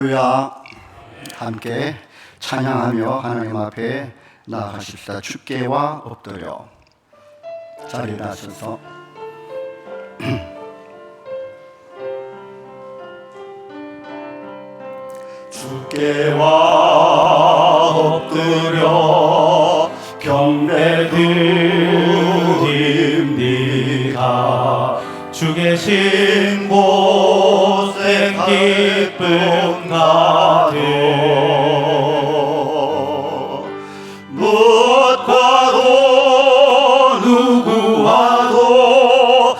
할렐루야. 함께 찬양하며 하나님 앞에 나아가십시다. 주께와 엎드려 자리를 하셔서 주께와 엎드려 경배드립니다. 주 계신 곳에 기쁨 가득 무엇과도 누구와도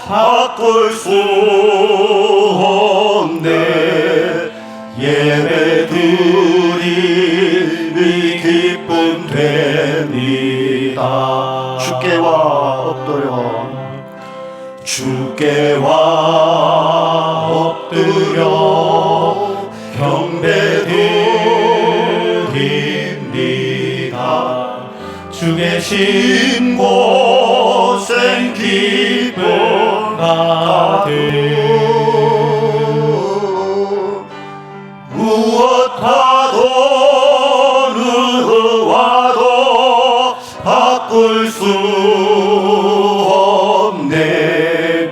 바꿀 수 없네. 예배드림이 기쁨 됩니다. 주께와 엎드려 주께와 엎드려 경배드립니다. 주 계신 곳엔 기쁨 가득 무엇과도 누구와도 바꿀 수 없네.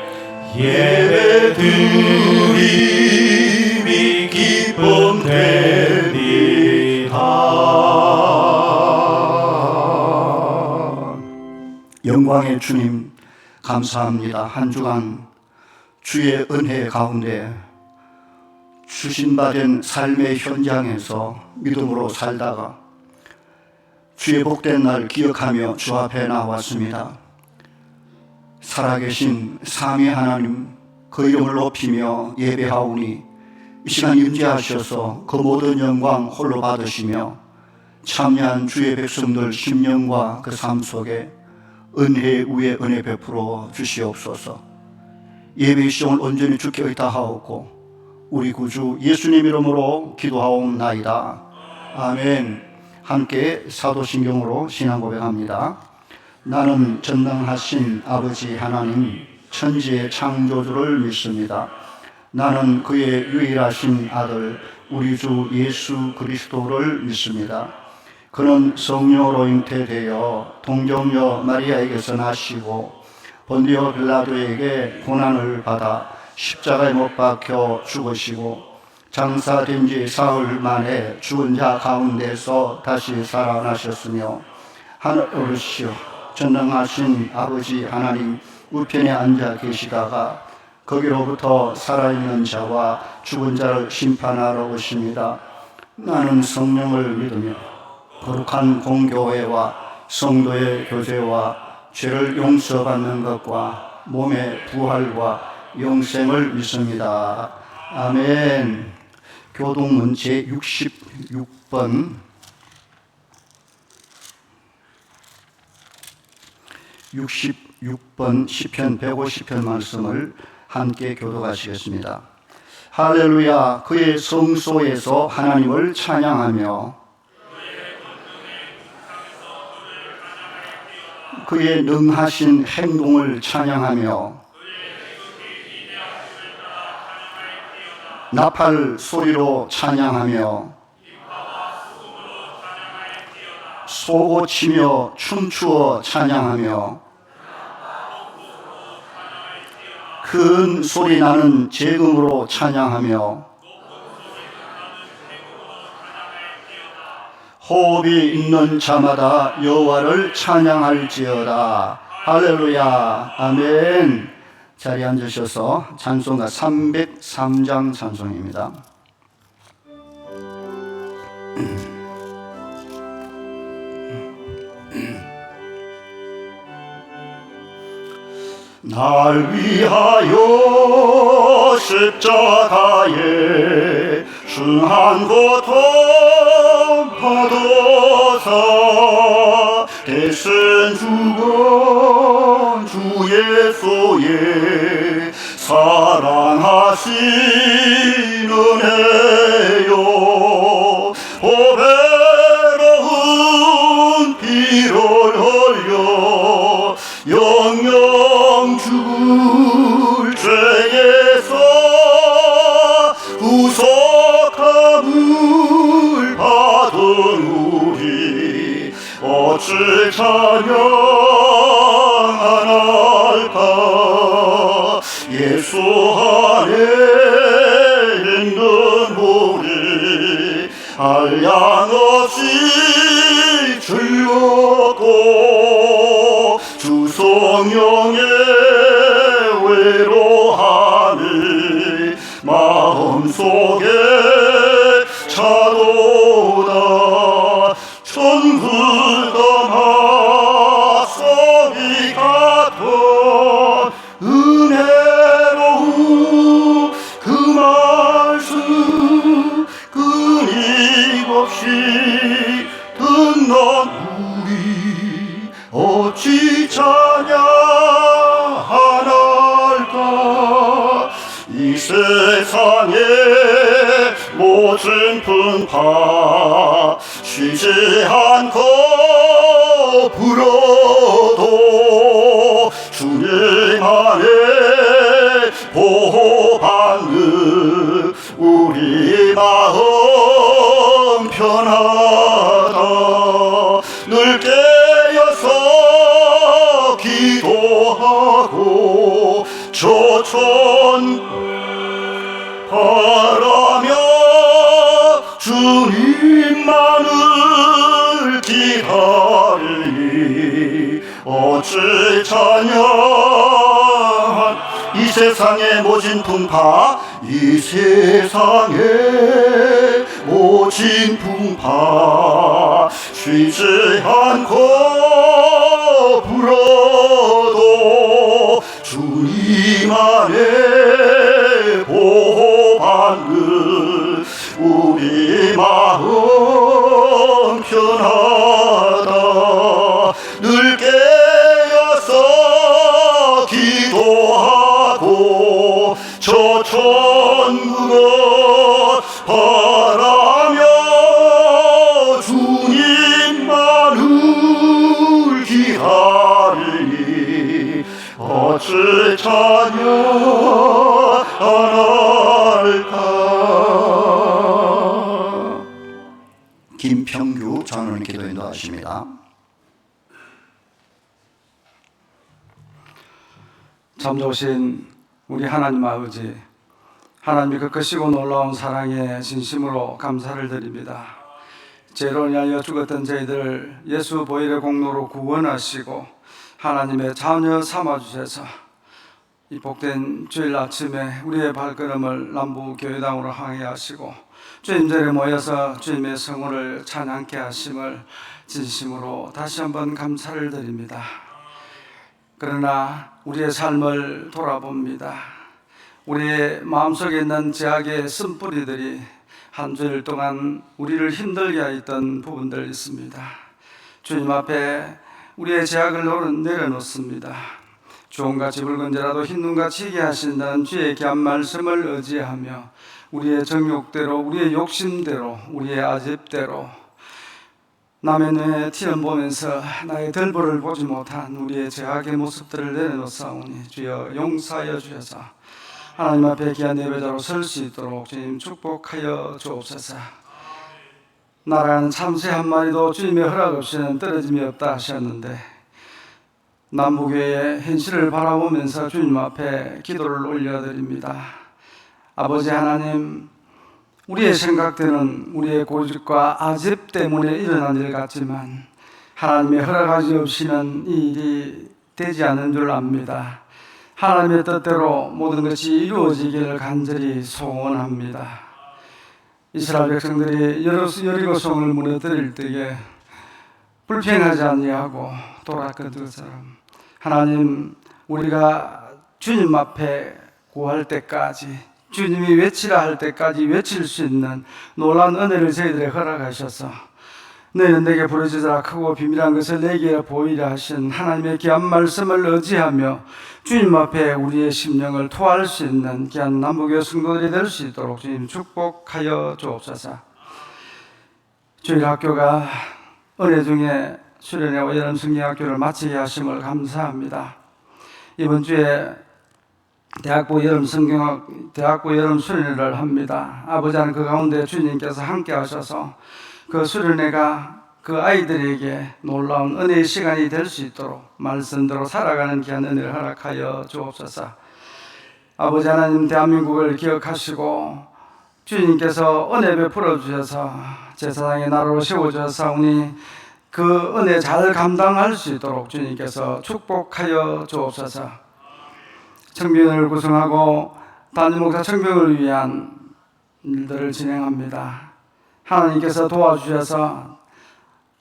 예배드림이 기쁨 됩니다. 영광의 주님 감사합니다. 한 주간 주의 은혜 가운데 주신 바 된 삶의 현장에서 믿음으로 살다가 주의 복된 날 기억하며 주 앞에 나왔습니다. 살아계신 삼위 하나님 그 이름을 높이며 예배하오니 이 시간 임재하셔서 그 모든 영광 홀로 받으시며 참여한 주의 백성들 심령과 그 삶 속에 은혜 위에 은혜 베풀어 주시옵소서. 예배의 시종을 온전히 주께 의탁하옵고 우리 구주 예수님 이름으로 기도하옵나이다. 아멘. 함께 사도신경으로 신앙 고백합니다. 나는 전능하신 아버지 하나님 천지의 창조주를 믿습니다. 나는 그의 유일하신 아들 우리 주 예수 그리스도를 믿습니다. 그는 성령으로 잉태되어 동정녀 마리아에게서 나시고 본디오 빌라도에게 고난을 받아 십자가에 못 박혀 죽으시고 장사된 지 사흘 만에 죽은 자 가운데서 다시 살아나셨으며 하늘 오르시어 전능하신 아버지 하나님 우편에 앉아 계시다가 거기로부터 살아있는 자와 죽은 자를 심판하러 오십니다. 나는 성령을 믿으며 거룩한 공교회와 성도의 교제와 죄를 용서받는 것과 몸의 부활과 영생을 믿습니다. 아멘. 교동문 제66번 66번 시편 150편 말씀을 함께 교독하시겠습니다. 할렐루야. 그의 성소에서 하나님을 찬양하며 그의 능하신 행동을 찬양하며 나팔 소리로 찬양하며 소고치며 춤추어 찬양하며 큰 소리 나는 재금으로 찬양하며 호흡이 있는 자마다 여호와를 찬양할지어다. 할렐루야. 아멘. 자리에 앉으셔서 찬송가 303장 찬송입니다. 날 위하여 십자가에 중한 고통 받아서 대신 죽은 주 예수의 사랑하신 은혜요 보배로운 피를 흘려 영영 죽을 죄에서 구속함을 받은 우리 어찌 찬양하날까. 예수 안에 있는 우리 한량없이 즐겁고 주 성령의 외로함이 마음속에 차도다. 천불감화 썩이 같은 은혜로운 그 말씀 끊임없이 듣는 우리 어찌 찬양하날까. 이 세상의 모든 풍파 쉬지 않고 불어도 주님 안에 보호받는 우리 마음 편하다. 늘 깨어서 기도하고 조천 바라며 주님만을 기다리니 어찌 찬양. 이 세상의 모진 풍파 이 세상의 모진 풍파 쉬지 않고 불어도 주님 안에 보호받는 우리 마음 편하다. 늘 깨어서 기도하고 저 천국을 바라며 주님만을 기다리니 어찌 찬양하날까. 김평규 전원 기도 인도하십니다. 참 좋으신 우리 하나님 아버지, 하나님의 그 크시고 놀라운 사랑에 진심으로 감사를 드립니다. 죄로 인하여 죽었던 저희들을 예수 보혈의 공로로 구원하시고 하나님의 자녀 삼아주셔서 이 복된 주일 아침에 우리의 발걸음을 남부교회당으로 향해 하시고 주님 전에 모여서 주님의 성원을 찬양케 하심을 진심으로 다시 한번 감사를 드립니다. 그러나 우리의 삶을 돌아봅니다. 우리의 마음속에 있는 죄악의 쓴뿌리들이 한 주일 동안 우리를 힘들게 했던 부분들 있습니다. 주님 앞에 우리의 죄악을 내려놓습니다. 주홍같이 붉은지라도 흰눈같이 희게 하신다는 주의 귀한 말씀을 의지하며 우리의 정욕대로, 우리의 욕심대로, 우리의 아집대로 남의 눈에 티를 보면서 나의 덜보를 보지 못한 우리의 죄악의 모습들을 내려놓사오니 주여 용서하여 주셔서 하나님 앞에 귀한 예배자로 설 수 있도록 주님 축복하여 주옵소서. 나라는 참새 한 마리도 주님의 허락 없이는 떨어짐이 없다 하셨는데 남부교회의 현실을 바라보면서 주님 앞에 기도를 올려드립니다. 아버지 하나님, 우리의 생각들은 우리의 고집과 아집 때문에 일어난 일 같지만 하나님의 허락하지 없이는 이 일이 되지 않은 줄 압니다. 하나님의 뜻대로 모든 것이 이루어지기를 간절히 소원합니다. 이스라엘 백성들이 여리고성을 무너뜨릴 때에 불평하지 아니하고 돌아간 것처럼 하나님, 우리가 주님 앞에 구할 때까지, 주님이 외치라 할 때까지 외칠 수 있는 놀라운 은혜를 저희들에 허락하셔서 너희는 내게 부르짖으라 크고 비밀한 것을 내게 보이라 하신 하나님의 귀한 말씀을 의지하며 주님 앞에 우리의 심령을 토할 수 있는 귀한 남부교회 성도들이 될 수 있도록 주님 축복하여 주옵소서. 주일학교가 은혜 중에 수련회와 여름 승리학교를 마치게 하심을 감사합니다. 이번 주에 대학부 여름 성경학 대학부 여름 수련회를 합니다. 아버지는 그 가운데 주님께서 함께 하셔서 그 수련회가 그 아이들에게 놀라운 은혜의 시간이 될 수 있도록 말씀대로 살아가는 귀한 은혜를 허락하여 주옵소서. 아버지 하나님, 대한민국을 기억하시고 주님께서 은혜 베풀어 주셔서 제사장의 나라로 세워주셔서 우리 그 은혜 잘 감당할 수 있도록 주님께서 축복하여 주옵소서. 청빙을 구성하고 담임 목사 청빙을 위한 일들을 진행합니다. 하나님께서 도와주셔서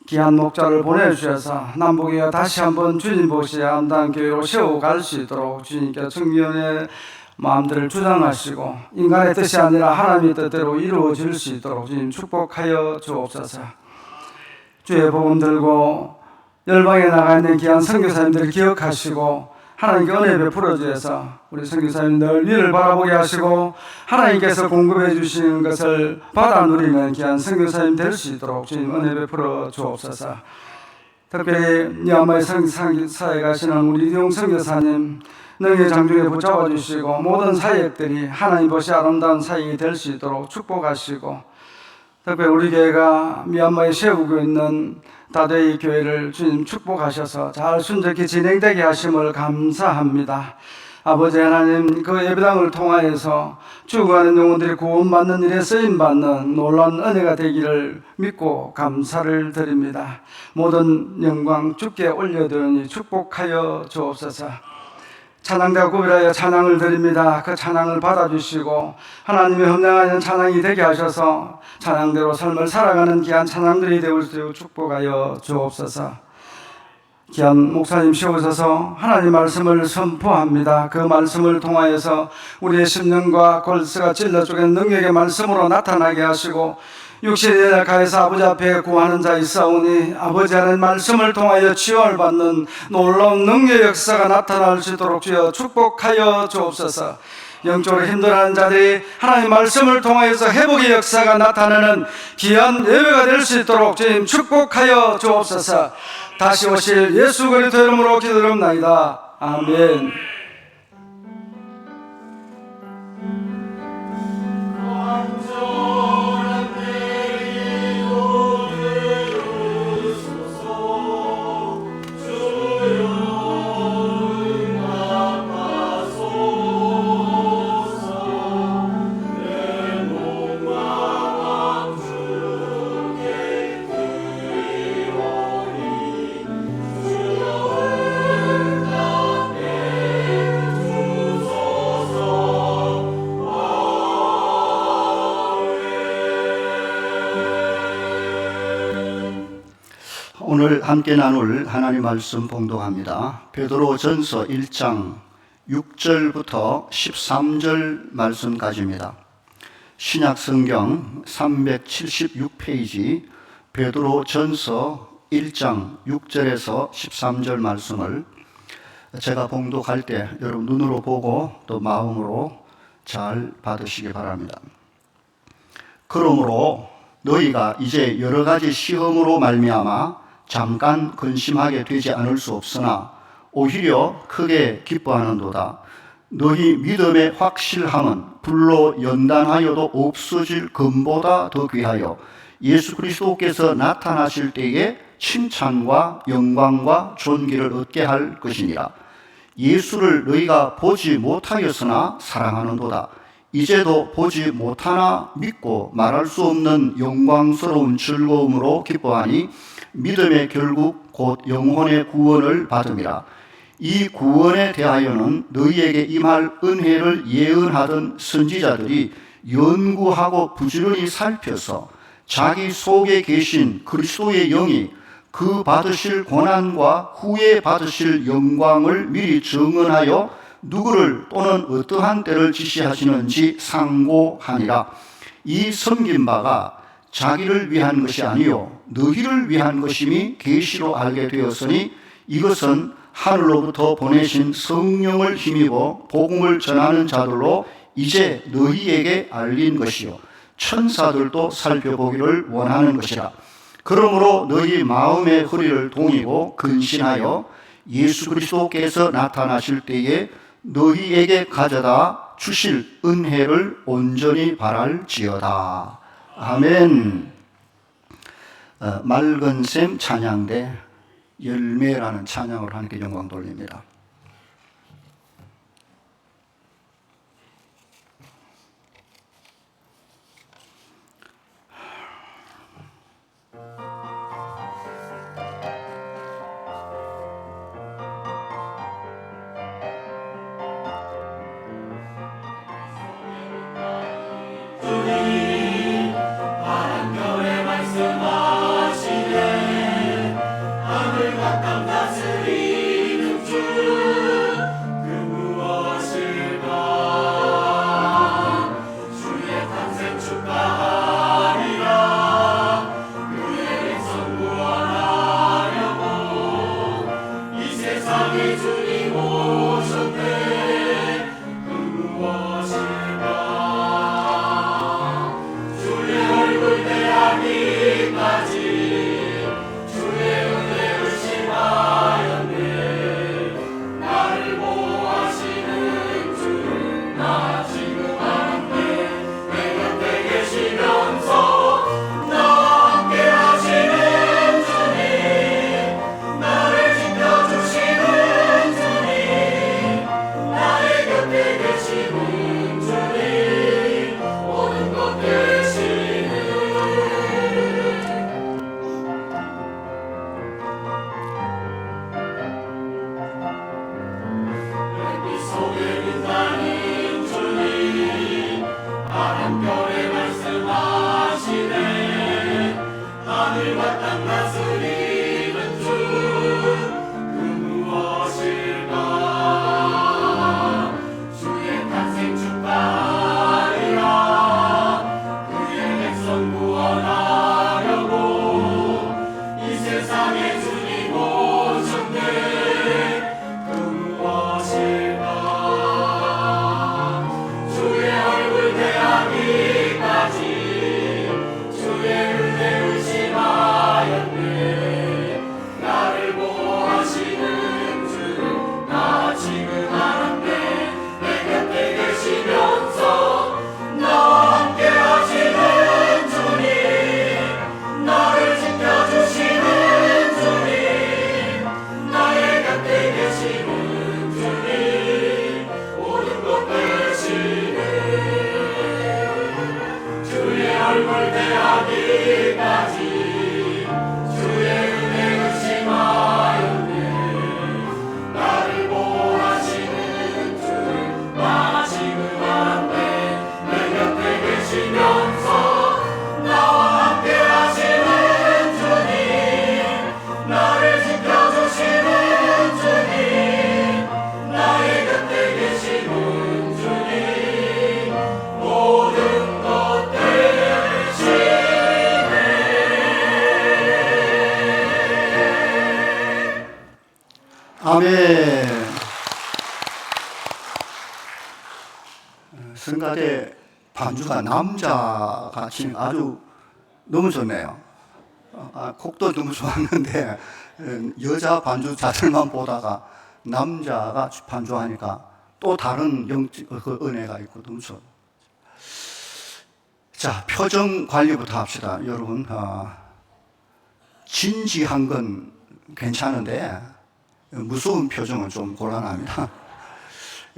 귀한 목자를 보내주셔서 남북이가 다시 한번 주님 보시야 한다는 교회로 세워갈 수 있도록 주님께서 청빙의 마음들을 주장하시고 인간의 뜻이 아니라 하나님의 뜻대로 이루어질 수 있도록 주님 축복하여 주옵소서. 주의 복음 들고 열방에 나가 있는 귀한 선교사님들을 기억하시고 하나님께 은혜 베풀어 주셔서 우리 선교사님 늘 위를 바라보게 하시고 하나님께서 공급해 주시는 것을 받아 누리는 귀한 선교사님 될 수 있도록 주님 은혜 베풀어 주옵소서. 특별히 미얀마의 사역에 가시는 우리 이용 선교사님 능히 장중에 붙잡아 주시고 모든 사역들이 하나님 보시 아름다운 사역이 될 수 있도록 축복하시고 특별히 우리 교회가 미얀마에 세우고 있는 다대의 교회를 주님 축복하셔서 잘 순적히 진행되게 하심을 감사합니다. 아버지 하나님, 그 예배당을 통하여서 죽어가는 영혼들이 구원받는 일에 쓰임받는 놀라운 은혜가 되기를 믿고 감사를 드립니다. 모든 영광 주께 올려드리니 축복하여 주옵소서. 찬양대와 구별하여 찬양을 드립니다. 그 찬양을 받아주시고 하나님의 헌량한 찬양이 되게 하셔서 찬양대로 삶을 살아가는 귀한 찬양들이 되올 수 있도록 축복하여 주옵소서. 귀한 목사님 세우셔서 하나님 말씀을 선포합니다. 그 말씀을 통하여서 우리의 심령과 골수가 찔러 쪼개는 능력의 말씀으로 나타나게 하시고 육신의 약하여서 아버지 앞에 구하는 자 있사오니 아버지 하나님 말씀을 통하여 치유를 받는 놀라운 능력의 역사가 나타날 수 있도록 주여 축복하여 주옵소서. 영적으로 힘들어하는 자들이 하나님 말씀을 통하여서 회복의 역사가 나타나는 귀한 예배가 될 수 있도록 주님 축복하여 주옵소서. 다시 오실 예수 그리스도 이름으로 기도드립나이다. 아멘. 오늘 함께 나눌 하나님 말씀 봉독합니다. 베드로전서 1장 6절부터 13절 말씀 가집니다. 신약성경 376페이지 베드로전서 1장 6절에서 13절 말씀을 제가 봉독할 때 여러분 눈으로 보고 또 마음으로 잘 받으시기 바랍니다. 그러므로 너희가 이제 여러 가지 시험으로 말미암아 잠깐 근심하게 되지 않을 수 없으나 오히려 크게 기뻐하는도다. 너희 믿음의 확실함은 불로 연단하여도 없어질 금보다 더 귀하여 예수 그리스도께서 나타나실 때에 칭찬과 영광과 존귀를 얻게 할 것이니라. 예수를 너희가 보지 못하였으나 사랑하는도다. 이제도 보지 못하나 믿고 말할 수 없는 영광스러운 즐거움으로 기뻐하니 믿음의 결국 곧 영혼의 구원을 받음이라. 이 구원에 대하여는 너희에게 임할 은혜를 예언하던 선지자들이 연구하고 부지런히 살펴서 자기 속에 계신 그리스도의 영이 그 받으실 고난과 후에 받으실 영광을 미리 증언하여 누구를 또는 어떠한 때를 지시하시는지 상고하니라. 이 섬긴 바가 자기를 위한 것이 아니요 너희를 위한 것임이 계시로 알게 되었으니 이것은 하늘로부터 보내신 성령을 힘입어 복음을 전하는 자들로 이제 너희에게 알린 것이요 천사들도 살펴보기를 원하는 것이라. 그러므로 너희 마음의 허리를 동이고 근신하여 예수 그리스도께서 나타나실 때에 너희에게 가져다 주실 은혜를 온전히 바랄지어다. 아멘. 맑은 샘 찬양대 열매라는 찬양을 하나님께 영광 돌립니다. 아멘. 성가대 반주가 남자같이 아주 너무 좋네요. 곡도 너무 좋았는데 여자 반주자들만 보다가 남자가 반주하니까 또 다른 그 은혜가 있고 너무 좋아요. 자, 표정 관리부터 합시다. 여러분, 진지한 건 괜찮은데 무서운 표정은 좀 곤란합니다.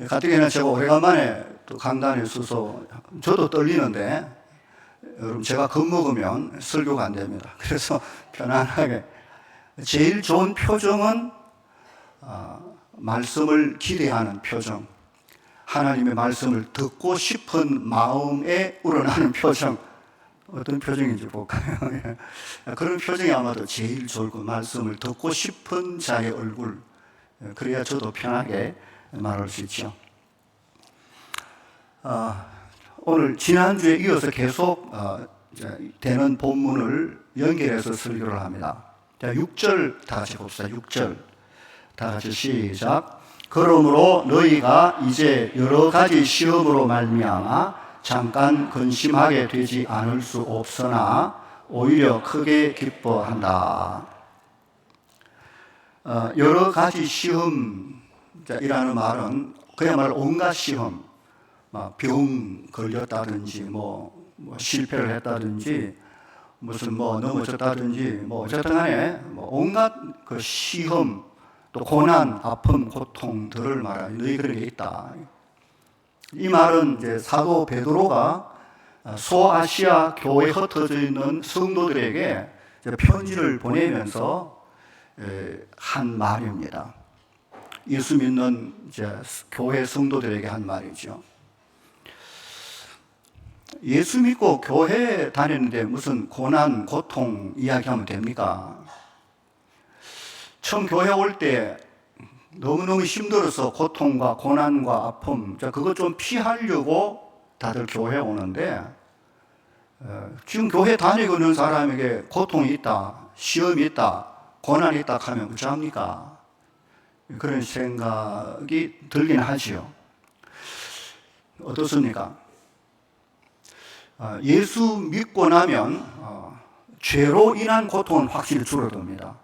가뜩이나 제가 오래간만에 또 강단에 서서 저도 떨리는데 여러분, 제가 겁먹으면 설교가 안 됩니다. 그래서 편안하게 제일 좋은 표정은 말씀을 기대하는 표정, 하나님의 말씀을 듣고 싶은 마음에 우러나는 표정. 어떤 표정인지 볼까요? 그런 표정이 아마도 제일 좋을 거, 말씀을 듣고 싶은 자의 얼굴. 그래야 저도 편하게 말할 수 있죠. 오늘 지난주에 이어서 계속 되는 본문을 연결해서 설교를 합니다. 자, 6절 다 같이 봅시다. 6절 다 같이 시작. 그러므로 너희가 이제 여러 가지 시험으로 말미암아 잠깐 근심하게 되지 않을 수 없으나 오히려 크게 기뻐한다. 여러 가지 시험이라는 말은 그야말로 온갖 시험, 병 걸렸다든지, 실패를 했다든지, 무슨 넘어졌다든지, 어쨌든 간에 온갖 그 시험, 또 고난, 아픔, 고통들을 말하니 너희 그런 게 있다. 이 말은 이제 사도 베드로가 소아시아 교회에 흩어져 있는 성도들에게 편지를 보내면서 한 말입니다. 예수 믿는 이제 교회 성도들에게 한 말이죠. 예수 믿고 교회 다니는데 무슨 고난, 고통 이야기하면 됩니까? 처음 교회 올 때 너무너무 힘들어서 고통과 고난과 아픔, 그거 좀 피하려고 다들 교회 오는데, 지금 교회 다니고 있는 사람에게 고통이 있다, 시험이 있다, 고난이 있다 하면 어찌합니까? 그런 생각이 들긴 하지요. 어떻습니까? 예수 믿고 나면 죄로 인한 고통은 확실히 줄어듭니다.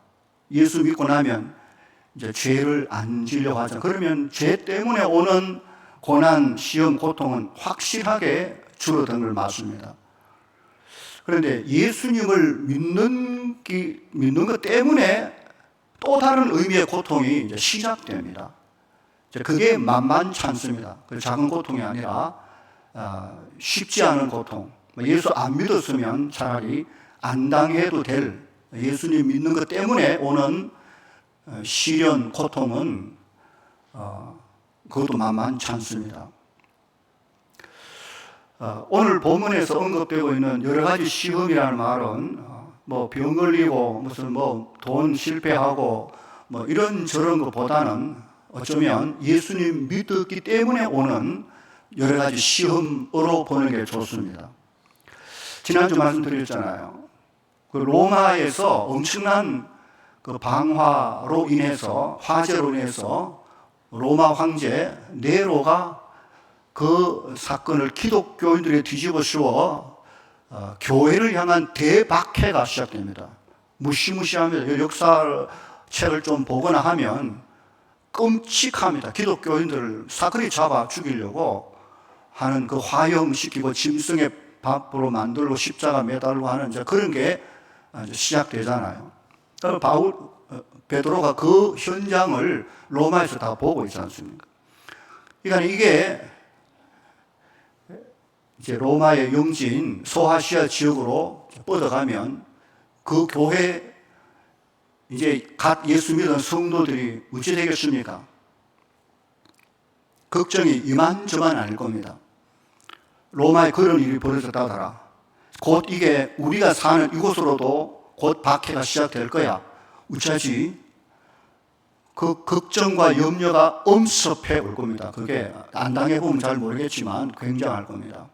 예수 믿고 나면 이제 죄를 안 지려고 하죠. 그러면 죄 때문에 오는 고난, 시험, 고통은 확실하게 줄어드는 걸 맞습니다. 그런데 예수님을 믿는 것 때문에 또 다른 의미의 고통이 이제 시작됩니다. 그게 만만치 않습니다. 작은 고통이 아니라 쉽지 않은 고통. 예수 안 믿었으면 차라리 안 당해도 될 예수님 믿는 것 때문에 오는 시련, 고통은 그것도 만만치 않습니다. 오늘 본문에서 언급되고 있는 여러 가지 시험이라는 말은 병 걸리고 무슨 돈 실패하고 이런저런 것보다는 어쩌면 예수님 믿었기 때문에 오는 여러 가지 시험으로 보는 게 좋습니다. 지난주 말씀드렸잖아요. 그 로마에서 엄청난 그 방화로 인해서, 화재로 인해서 로마 황제 네로가 그 사건을 기독교인들에 뒤집어 씌워 교회를 향한 대박해가 시작됩니다. 무시무시합니다. 역사책을 좀 보거나 하면 끔찍합니다. 기독교인들을 사거리 잡아 죽이려고 하는 그 화형시키고 짐승의 밥으로 만들고 십자가 매달고 하는 그런 게 시작되잖아요. 베드로가 그 현장을 로마에서 다 보고 있지 않습니까? 그러니까 이게 이제 로마의 영지인 소아시아 지역으로 뻗어가면 그 교회 이제 갓 예수 믿은 성도들이 어찌 되겠습니까? 걱정이 이만저만 아닐 겁니다. 로마에 그런 일이 벌어졌다더라. 곧 이게 우리가 사는 이곳으로도 곧 박해가 시작될 거야. 어쩌지? 그 걱정과 염려가 엄습해 올 겁니다. 그게 안 당해보면 잘 모르겠지만 굉장할 겁니다.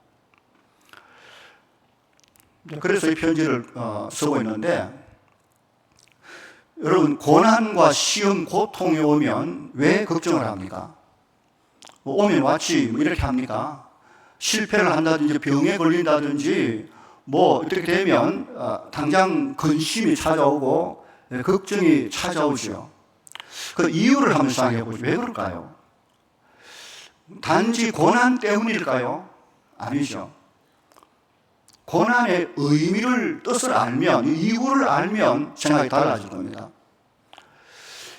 그래서 이 편지를 쓰고 있는데, 여러분, 고난과 시험, 고통이 오면 왜 걱정을 합니까? 오면 왔지, 이렇게 합니까? 실패를 한다든지 병에 걸린다든지 이렇게 되면 당장 근심이 찾아오고 걱정이 찾아오죠. 그 이유를 한번 생각해 보죠. 왜 그럴까요? 단지 고난 때문일까요? 아니죠. 고난의 의미를, 뜻을 알면, 이유를 알면 생각이 달라질 겁니다.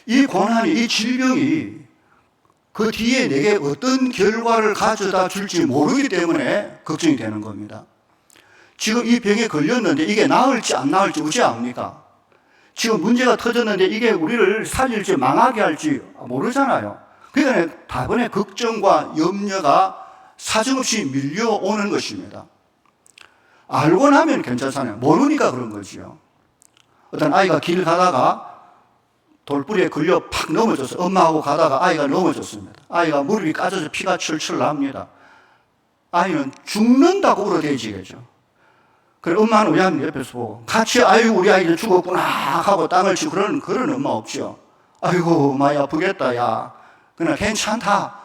이 고난이, 이 질병이 그 뒤에 내게 어떤 결과를 가져다 줄지 모르기 때문에 걱정이 되는 겁니다. 지금 이 병에 걸렸는데 이게 나을지 안 나을지 어찌 압니까? 지금 문제가 터졌는데 이게 우리를 살릴지 망하게 할지 모르잖아요. 그러니까 다분히 걱정과 염려가 사정없이 밀려오는 것입니다. 알고 나면 괜찮잖아요. 모르니까 그런 거지요. 어떤 아이가 길 가다가 돌뿌리에 걸려 팍 넘어졌어요. 엄마하고 가다가 아이가 넘어졌습니다. 아이가 무릎이 까져서 피가 철철 납니다. 아이는 죽는다고 울어대지겠죠. 그래, 엄마는 우리 아이 옆에서 보고 같이 아이고 우리 아이는 죽었구나 하고 땅을 치고 그런 엄마 없죠. 아이고 많이 아프겠다 야. 그냥 괜찮다.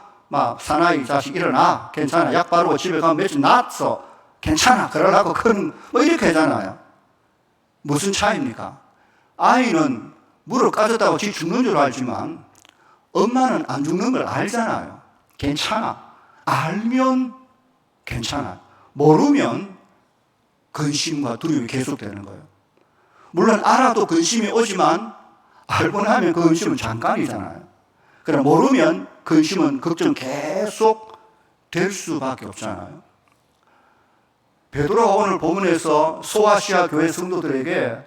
사나이 자식 일어나. 괜찮아. 약 바르고 집에 가면 며칠 낫어. 괜찮아. 그러라고 이렇게 하잖아요. 무슨 차이입니까? 아이는 무릎 까졌다고 지 죽는 줄 알지만 엄마는 안 죽는 걸 알잖아요. 괜찮아. 알면 괜찮아. 모르면 근심과 두려움이 계속되는 거예요. 물론 알아도 근심이 오지만 알고 나면 그 근심은 잠깐이잖아요. 그러나 모르면 근심은 걱정 계속 될 수밖에 없잖아요. 베드로가 오늘 본문에서 소아시아 교회 성도들에게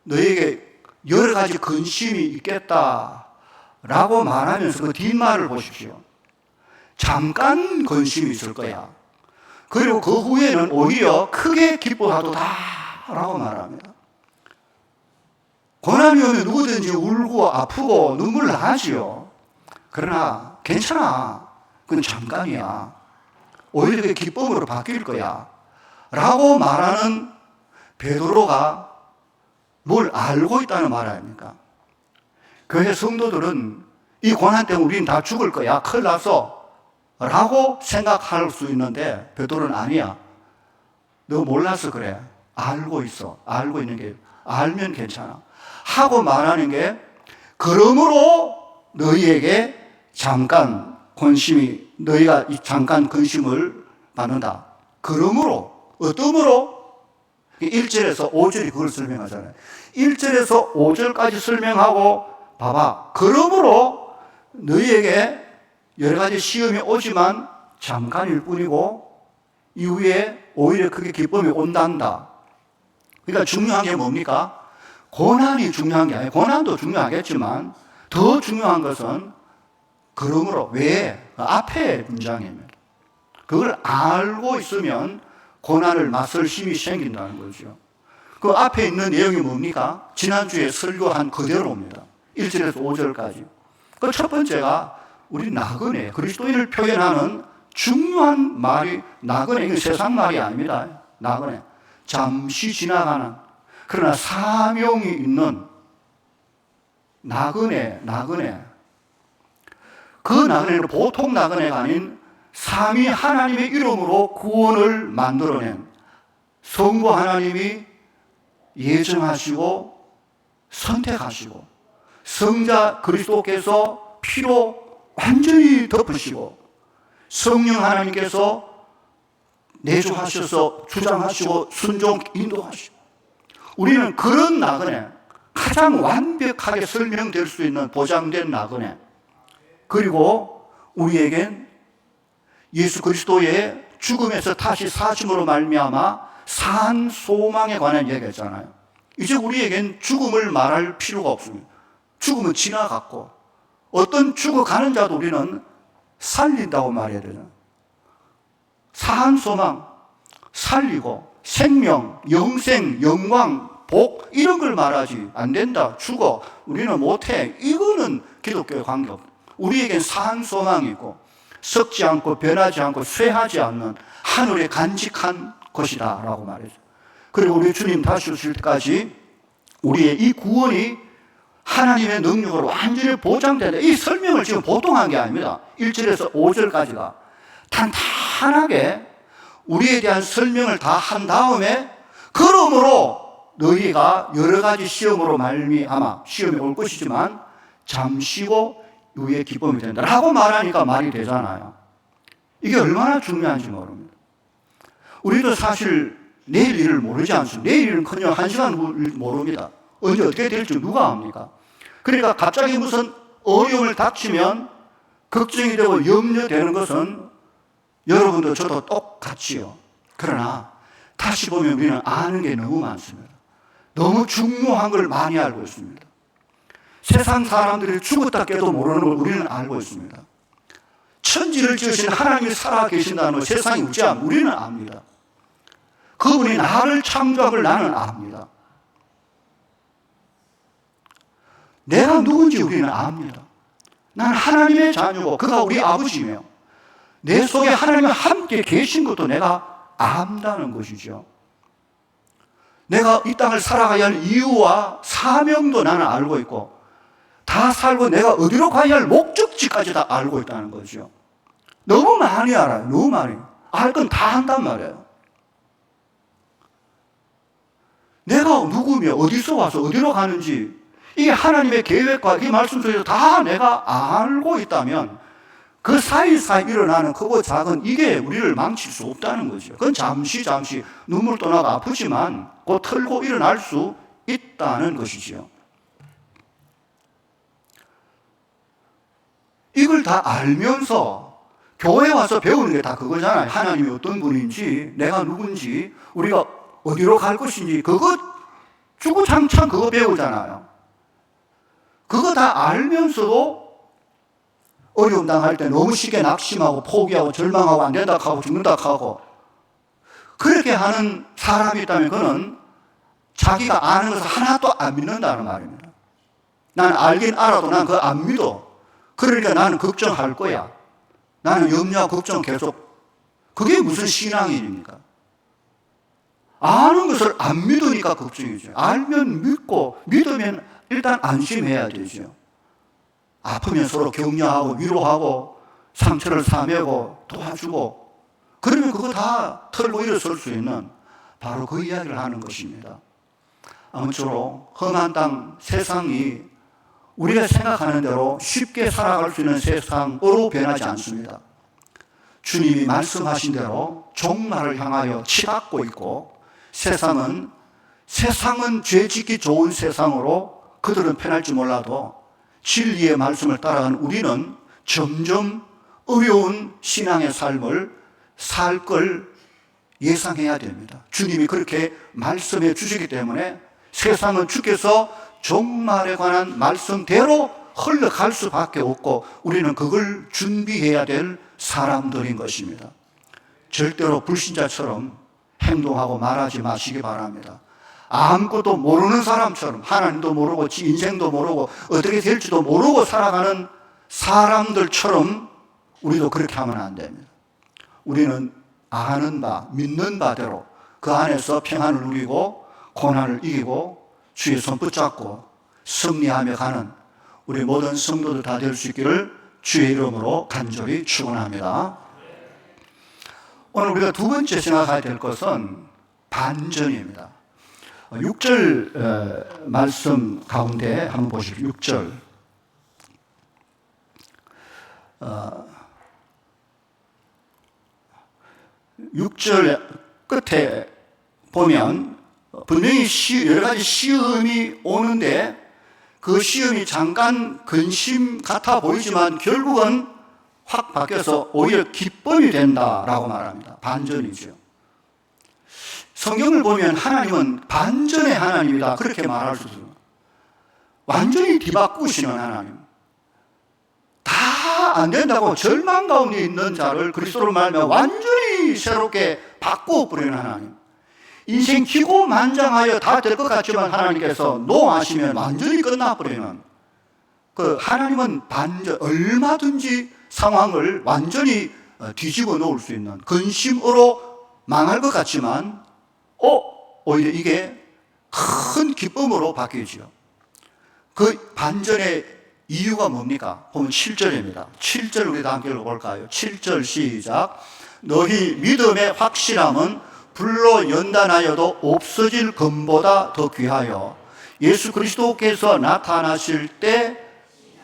너에게 여러 가지 근심이 있겠다라고 말하면서 그 뒷말을 보십시오. 잠깐 근심이 있을 거야. 그리고 그 후에는 오히려 크게 기뻐하도다라고 말합니다. 고난이 오면 누구든지 울고 아프고 눈물 나지요. 그러나 괜찮아. 그건 잠깐이야. 오히려 그게 기쁨으로 바뀔 거야. 라고 말하는 베드로가 뭘 알고 있다는 말 아닙니까? 교회 성도들은 이 고난 때문에 우리는 다 죽을 거야. 큰일 났어. 라고 생각할 수 있는데 베드로는 아니야. 너 몰라서 그래. 알고 있어. 알고 있는 게 알면 괜찮아. 하고 말하는 게 그러므로 너희에게 잠깐 근심이 너희가 잠깐 근심을 받는다. 그러므로 어떠므로 1절에서 5절이 그걸 설명하잖아요. 1절에서 5절까지 설명하고 봐봐. 그러므로 너희에게 여러 가지 시험이 오지만 잠깐일 뿐이고 이후에 오히려 크게 기쁨이 온단다. 그러니까 중요한 게 뭡니까? 고난이 중요한 게 아니에요. 고난도 중요하겠지만 더 중요한 것은 그러므로 왜? 앞에 문장입니다. 그걸 알고 있으면 고난을 맞설 힘이 생긴다는 거죠. 그 앞에 있는 내용이 뭡니까? 지난주에 설교한 그대로입니다. 1절에서 5절까지. 그 첫 번째가 우리 나그네, 그리스도인을 표현하는 중요한 말이 나그네, 이건 세상 말이 아닙니다. 나그네. 잠시 지나가는, 그러나 사명이 있는 나그네. 그 나그네는 보통 나그네가 아닌 삼위 하나님의 이름으로 구원을 만들어낸 성부 하나님이 예정하시고 선택하시고 성자 그리스도께서 피로 완전히 덮으시고 성령 하나님께서 내주하셔서 주장하시고 순종 인도하시고 우리는 그런 나그네, 가장 완벽하게 설명될 수 있는 보장된 나그네, 그리고 우리에겐 예수 그리스도의 죽음에서 다시 사심으로 말미암아 산 소망에 관한 얘기했잖아요. 이제 우리에겐 죽음을 말할 필요가 없습니다. 죽음은 지나갔고 어떤 죽어가는 자도 우리는 살린다고 말해야 되잖아요. 산 소망, 살리고 생명, 영생, 영광, 복 이런 걸 말하지 안 된다. 죽어. 우리는 못해. 이거는 기독교의 관계없다. 우리에겐 산 소망이 있고 썩지 않고 변하지 않고 쇠하지 않는 하늘의 간직한 것이다 라고 말해요. 그리고 우리 주님 다시 오실 때까지 우리의 이 구원이 하나님의 능력으로 완전히 보장된다. 이 설명을 지금 보통 한 게 아닙니다. 1절에서 5절까지가 탄탄하게 우리에 대한 설명을 다 한 다음에 그러므로 너희가 여러 가지 시험으로 말미암아 시험이 올 것이지만 잠시고 후에 기쁨이 된다 라고 말하니까 말이 되잖아요. 이게 얼마나 중요한지 모릅니다. 우리도 사실 내일 일을 모르지 않습니다. 내일 일은커녕 한 시간 모릅니다. 언제 어떻게 될지 누가 압니까? 그러니까 갑자기 무슨 어려움을 닥치면 걱정이 되고 염려되는 것은 여러분도 저도 똑같지요. 그러나 다시 보면 우리는 아는 게 너무 많습니다. 너무 중요한 걸 많이 알고 있습니다. 세상 사람들이 죽었다 깨도 모르는 걸 우리는 알고 있습니다. 천지를 지으신 하나님이 살아 계신다는 걸 세상이 웃지 않고 우리는 압니다. 그분이 나를 창조한 걸 나는 압니다. 내가 누군지 우리는 압니다. 난 하나님의 자녀고 그가 우리 아버지며 내 속에 하나님이 함께 계신 것도 내가 안다는 것이죠. 내가 이 땅을 살아가야 할 이유와 사명도 나는 알고 있고 다 살고 내가 어디로 가야 할 목적지까지 다 알고 있다는 거죠. 너무 많이 알아요. 너무 많이. 알 건 다 한단 말이에요. 내가 누구며 어디서 와서 어디로 가는지 이게 하나님의 계획과 이 말씀 속에서 다 내가 알고 있다면 그 사이사이 일어나는 크고 작은 이게 우리를 망칠 수 없다는 거죠. 그건 잠시 눈물도 나고 아프지만 곧 털고 일어날 수 있다는 것이지요. 이걸 다 알면서 교회 와서 배우는 게 다 그거잖아요. 하나님이 어떤 분인지, 내가 누군지, 우리가 어디로 갈 것인지, 그거 주구장창 그거 배우잖아요. 그거 다 알면서도 어려움 당할 때 너무 쉽게 낙심하고 포기하고 절망하고 안 된다 하고 죽는다 하고 그렇게 하는 사람이 있다면 그는 자기가 아는 것을 하나도 안 믿는다는 말입니다. 나는 알긴 알아도 난 그거 안 믿어. 그러니까 나는 걱정할 거야. 나는 염려하고 걱정 계속. 그게 무슨 신앙인입니까? 아는 것을 안 믿으니까 걱정이죠. 알면 믿고 믿으면 일단 안심해야 되죠. 아프면 서로 격려하고 위로하고 상처를 사매고 도와주고 그러면 그거 다 털고 일어설 수 있는 바로 그 이야기를 하는 것입니다. 아무쪼록 험한 땅 세상이 우리가 생각하는 대로 쉽게 살아갈 수 있는 세상으로 변하지 않습니다. 주님이 말씀하신 대로 종말을 향하여 치닫고 있고 세상은 죄짓기 좋은 세상으로 그들은 편할지 몰라도 진리의 말씀을 따라가는 우리는 점점 어려운 신앙의 삶을 살 걸 예상해야 됩니다. 주님이 그렇게 말씀해 주시기 때문에 세상은 주께서 종말에 관한 말씀대로 흘러갈 수밖에 없고 우리는 그걸 준비해야 될 사람들인 것입니다. 절대로 불신자처럼 행동하고 말하지 마시기 바랍니다. 아무것도 모르는 사람처럼 하나님도 모르고 지 인생도 모르고 어떻게 될지도 모르고 살아가는 사람들처럼 우리도 그렇게 하면 안 됩니다. 우리는 아는 바, 믿는 바대로 그 안에서 평안을 누리고 고난을 이기고 주의 손 붙잡고 승리하며 가는 우리 모든 성도들 다 될 수 있기를 주의 이름으로 간절히 축원합니다. 오늘 우리가 두 번째 생각해야 될 것은 반전입니다. 6절 말씀 가운데 한번 보십시오. 6절. 6절 끝에 보면 분명히 여러 가지 시험이 오는데 그 시험이 잠깐 근심 같아 보이지만 결국은 확 바뀌어서 오히려 기쁨이 된다라고 말합니다. 반전이죠. 성경을 보면 하나님은 반전의 하나님이다 그렇게 말할 수 있어요. 완전히 뒤바꾸시는 하나님. 다 안 된다고 절망 가운데 있는 자를 그리스도로 말하며 완전히 새롭게 바꾸어 버리는 하나님. 인생 기고만장하여 다 될 것 같지만 하나님께서 노하시면 완전히 끝나버리는 그 하나님은 반전, 얼마든지 상황을 완전히 뒤집어 놓을 수 있는 근심으로 망할 것 같지만 오히려 이게 큰 기쁨으로 바뀌죠. 그 반전의 이유가 뭡니까? 보면 7절입니다. 7절 우리 다 함께 읽어볼까요? 7절 시작. 너희 믿음의 확실함은 불로 연단하여도 없어질 금보다 더 귀하여 예수 그리스도께서 나타나실 때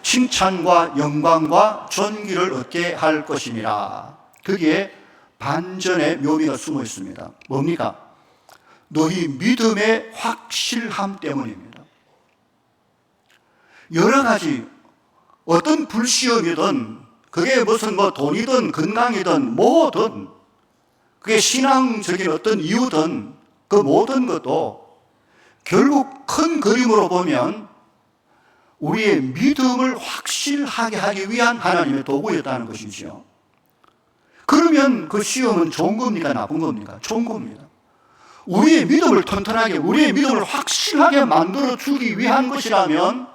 칭찬과 영광과 존귀를 얻게 할 것이니라. 거기에 반전의 묘미가 숨어 있습니다. 뭡니까? 너희 믿음의 확실함 때문입니다. 여러 가지 어떤 불시험이든 그게 무슨 돈이든 건강이든 뭐든 그게 신앙적인 어떤 이유든 그 모든 것도 결국 큰 그림으로 보면 우리의 믿음을 확실하게 하기 위한 하나님의 도구였다는 것이죠. 그러면 그 시험은 좋은 겁니까? 나쁜 겁니까? 좋은 겁니다. 우리의 믿음을 튼튼하게, 우리의 믿음을 확실하게 만들어주기 위한 것이라면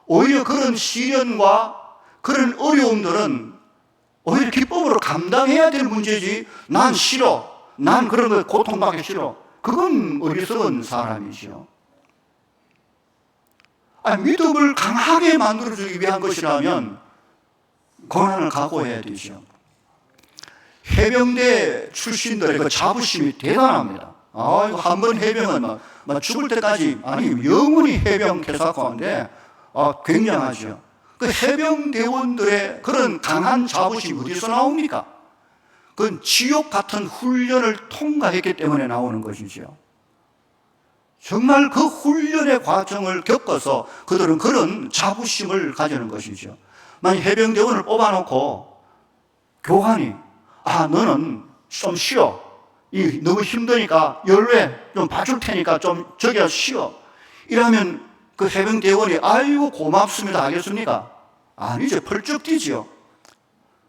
오히려 그런 시련과 그런 어려움들은 오히려 기쁨으로 감당해야 될 문제지 난 싫어, 난 그런 거 고통받기 싫어, 그건 어리석은 사람이죠. 믿음을 강하게 만들어주기 위한 것이라면 고난을 각오해야 되죠. 해병대 출신들의 그 자부심이 대단합니다. 이거 한 번 해병은 막 죽을 때까지, 아니, 영원히 해병 개사관인데, 굉장하죠. 그 해병대원들의 그런 강한 자부심이 어디서 나옵니까? 그건 지옥 같은 훈련을 통과했기 때문에 나오는 것이죠. 정말 그 훈련의 과정을 겪어서 그들은 그런 자부심을 가지는 것이죠. 만약 해병대원을 뽑아놓고 교관이 너는 좀 쉬어. 너무 힘드니까 연례 좀 봐줄 테니까 좀 저기야 쉬어. 이러면 그 해병대원이 아이고 고맙습니다 하겠습니까? 아니죠. 펄쩍 뛰지요.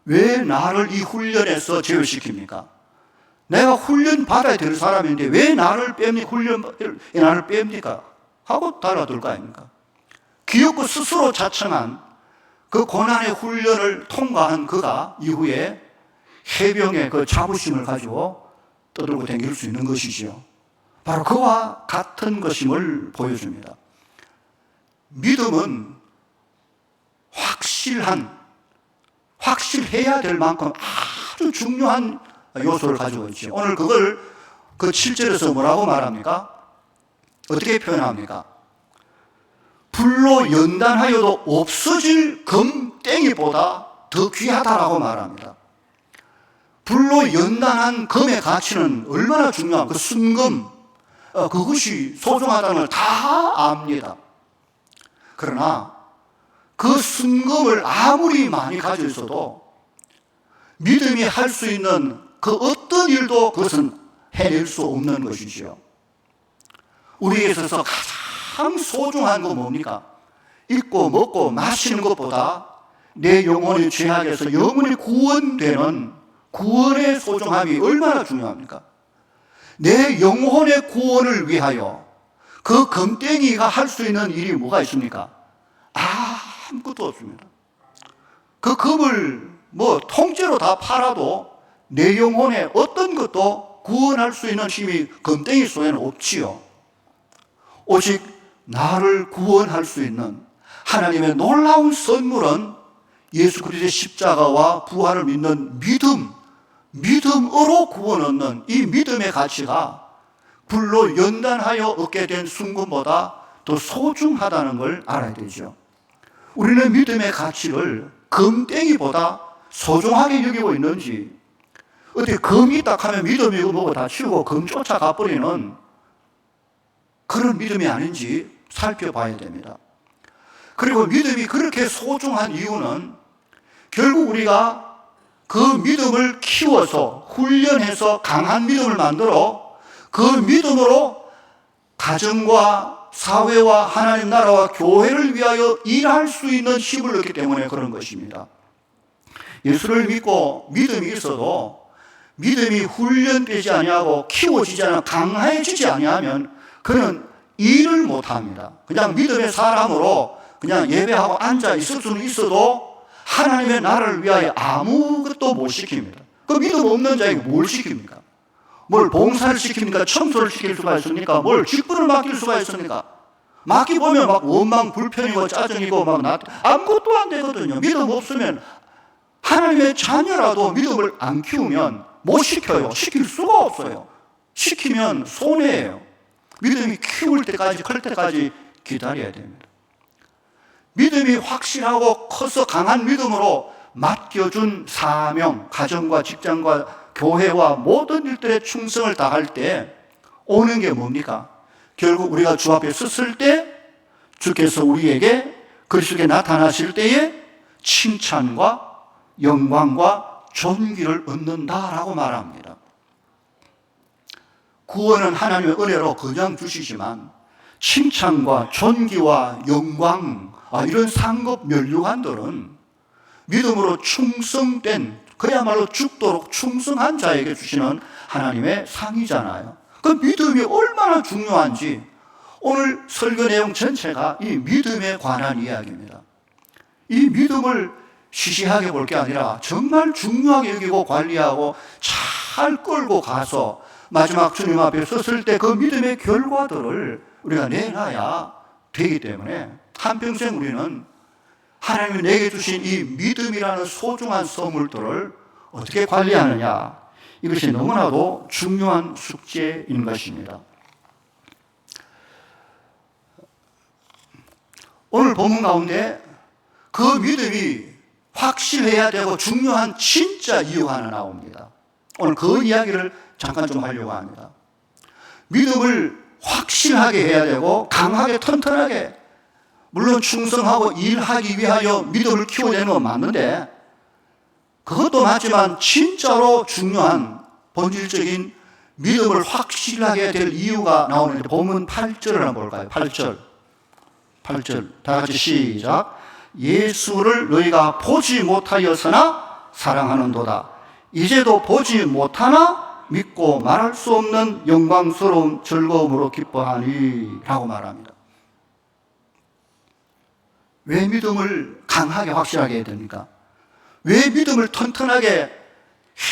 왜 나를 이 훈련에서 제외시킵니까? 내가 훈련 받아야 될 사람인데 왜 나를 뺍니까? 나를 뺍니까? 하고 달아들 거 아닙니까? 귀엽고 스스로 자청한 그 고난의 훈련을 통과한 그가 이후에 해병의 그 자부심을 가지고 떠들고 다닐 수 있는 것이지요. 바로 그와 같은 것임을 보여줍니다. 믿음은 확실해야 될 만큼 아주 중요한 요소를 가지고 있죠. 오늘 그걸 그 7절에서 뭐라고 말합니까? 어떻게 표현합니까? 불로 연단하여도 없어질 금땡이보다 더 귀하다라고 말합니다. 불로 연단한 금의 가치는 얼마나 중요한 그 순금, 그것이 소중하다는 걸 다 압니다. 그러나 그 순금을 아무리 많이 가지고 있어도 믿음이 할 수 있는 그 어떤 일도 그것은 해낼 수 없는 것이지요. 우리에게 있어서 가장 소중한 건 뭡니까? 입고 먹고 마시는 것보다 내 영혼의 죄악에서 영원히 구원되는 구원의 소중함이 얼마나 중요합니까? 내 영혼의 구원을 위하여 그 금땡이가 할 수 있는 일이 뭐가 있습니까? 아무것도 없습니다. 그 금을 통째로 다 팔아도 내 영혼의 어떤 것도 구원할 수 있는 힘이 금땡이 속에는 없지요. 오직 나를 구원할 수 있는 하나님의 놀라운 선물은 예수 그리스도의 십자가와 부활을 믿는 믿음으로 구원 얻는 이 믿음의 가치가 불로 연단하여 얻게 된 순금보다 더 소중하다는 걸 알아야 되죠. 우리는 믿음의 가치를 금땡이보다 소중하게 여기고 있는지, 어떻게 금이 딱 하면 믿음이 뭐고 다 치우고 금 쫓아가 버리는 그런 믿음이 아닌지 살펴봐야 됩니다. 그리고 믿음이 그렇게 소중한 이유는 결국 우리가 그 믿음을 키워서 훈련해서 강한 믿음을 만들어 그 믿음으로 가정과 사회와 하나님 나라와 교회를 위하여 일할 수 있는 힘을 얻기 때문에 그런 것입니다. 예수를 믿고 믿음이 있어도 믿음이 훈련되지 아니하고 키워지지 않아 강해지지 아니하면 그는 일을 못합니다. 그냥 믿음의 사람으로 그냥 예배하고 앉아 있을 수는 있어도 하나님의 나라를 위하여 아무것도 못 시킵니다. 그 믿음 없는 자에게 뭘 시킵니까? 뭘 봉사를 시킵니까? 청소를 시킬 수가 있습니까? 뭘 직분을 맡길 수가 있습니까? 맡기보면 막 원망, 불편이고 짜증이고 막 아무것도 안 되거든요. 믿음 없으면 하나님의 자녀라도 믿음을 안 키우면 못 시켜요. 시킬 수가 없어요. 시키면 손해예요. 믿음이 키울 때까지, 클 때까지 기다려야 됩니다. 믿음이 확실하고 커서 강한 믿음으로 맡겨준 사명, 가정과 직장과 교회와 모든 일들의 충성을 다할 때 오는 게 뭡니까? 결국 우리가 주 앞에 섰을 때 주께서 우리에게 그리스도께 나타나실 때에 칭찬과 영광과 존귀를 얻는다라고 말합니다. 구원은 하나님의 은혜로 그냥 주시지만 칭찬과 존귀와 영광, 이런 상급 면류관들은 믿음으로 충성된, 그야말로 죽도록 충성한 자에게 주시는 하나님의 상이잖아요. 그 믿음이 얼마나 중요한지 오늘 설교 내용 전체가 이 믿음에 관한 이야기입니다. 이 믿음을 시시하게 볼 게 아니라 정말 중요하게 여기고 관리하고 잘 끌고 가서 마지막 주님 앞에 섰을 때 그 믿음의 결과들을 우리가 내놔야 되기 때문에 한평생 우리는 하나님이 내게 주신 이 믿음이라는 소중한 선물들을 어떻게 관리하느냐, 이것이 너무나도 중요한 숙제인 것입니다. 오늘 본문 가운데 그 믿음이 확실해야 되고 중요한 진짜 이유가 하나 나옵니다. 오늘 그 이야기를 잠깐 좀 하려고 합니다. 믿음을 확실하게 해야 되고 강하게 튼튼하게, 물론 충성하고 일하기 위하여 믿음을 키워야 되는 건 맞는데, 그것도 맞지만 진짜로 중요한 본질적인 믿음을 확실하게 될 이유가 나오는데, 본문 8절을 한번 볼까요? 8절 다 같이 시작. 예수를 너희가 보지 못하였으나 사랑하는도다. 이제도 보지 못하나 믿고 말할 수 없는 영광스러운 즐거움으로 기뻐하니 라고 말합니다. 왜 믿음을 강하게 확실하게 해야 됩니까? 왜 믿음을 튼튼하게,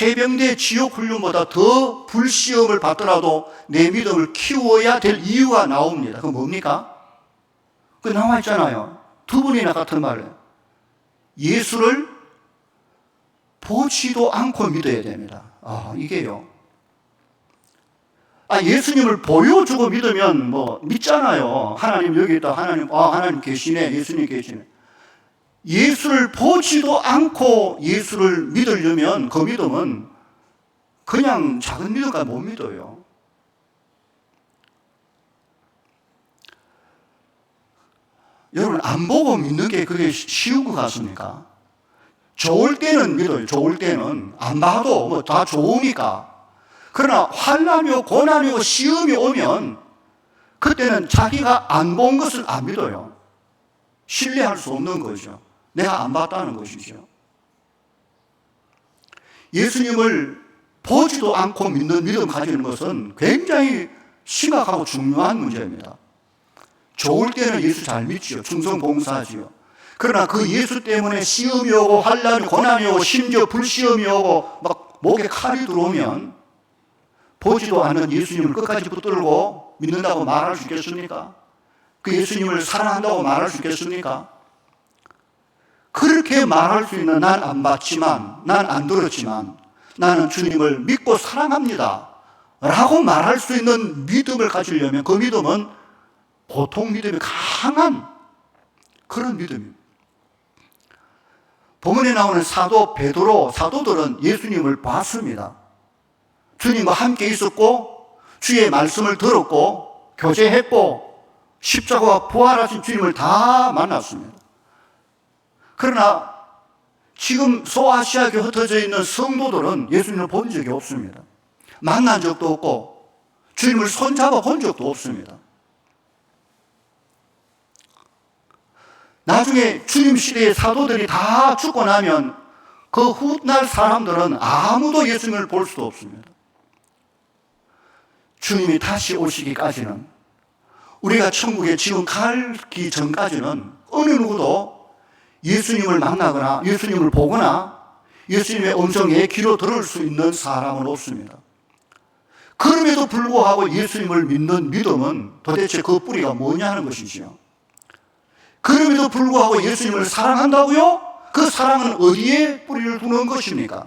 해병대 지옥 훈련보다 더 불시험을 받더라도 내 믿음을 키워야 될 이유가 나옵니다. 그건 뭡니까? 그 나와 있잖아요. 두 번이나 같은 말을. 예수를 보지도 않고 믿어야 됩니다. 이게요. 예수님을 보여주고 믿으면 뭐 믿잖아요. 하나님 여기 있다. 하나님 계시네. 예수님 계시네. 예수를 보지도 않고 예수를 믿으려면 그 믿음은 그냥 작은 믿음까지 못 믿어요. 여러분, 안 보고 믿는 게 그게 쉬운 것 같습니까? 좋을 때는 믿어요. 좋을 때는 안 봐도 뭐 다 좋으니까. 그러나 환난이고 고난이고 시험이 오면 그때는 자기가 안 본 것을 안 믿어요. 신뢰할 수 없는 거죠. 내가 안 봤다는 것이죠. 예수님을 보지도 않고 믿는 믿음 가지는 것은 굉장히 심각하고 중요한 문제입니다. 좋을 때는 예수 잘 믿지요. 충성 봉사하지요. 그러나 그 예수 때문에 시험이 오고 환난이 고난이 오고 심지어 불시험이 오고 막 목에 칼이 들어오면 보지도 않은 예수님을 끝까지 붙들고 믿는다고 말할 수 있겠습니까? 그 예수님을 사랑한다고 말할 수 있겠습니까? 그렇게 말할 수 있는, 난 안 봤지만, 난 안 들었지만 나는 주님을 믿고 사랑합니다 라고 말할 수 있는 믿음을 가지려면 그 믿음은 보통 믿음이 강한 그런 믿음입니다. 본문에 나오는 사도 베드로, 사도들은 예수님을 봤습니다. 주님과 함께 있었고 주의 말씀을 들었고 교제했고 십자가와 부활하신 주님을 다 만났습니다. 그러나 지금 소아시아에 흩어져 있는 성도들은 예수님을 본 적이 없습니다. 만난 적도 없고 주님을 손잡아 본 적도 없습니다. 나중에 주님 시대의 사도들이 다 죽고 나면 그 훗날 사람들은 아무도 예수님을 볼 수도 없습니다. 주님이 다시 오시기까지는, 우리가 천국에 지금 가기 전까지는 어느 누구도 예수님을 만나거나 예수님을 보거나 예수님의 음성에 귀로 들을 수 있는 사람은 없습니다. 그럼에도 불구하고 예수님을 믿는 믿음은 도대체 그 뿌리가 뭐냐는 것이지요. 그럼에도 불구하고 예수님을 사랑한다고요? 그 사랑은 어디에 뿌리를 두는 것입니까?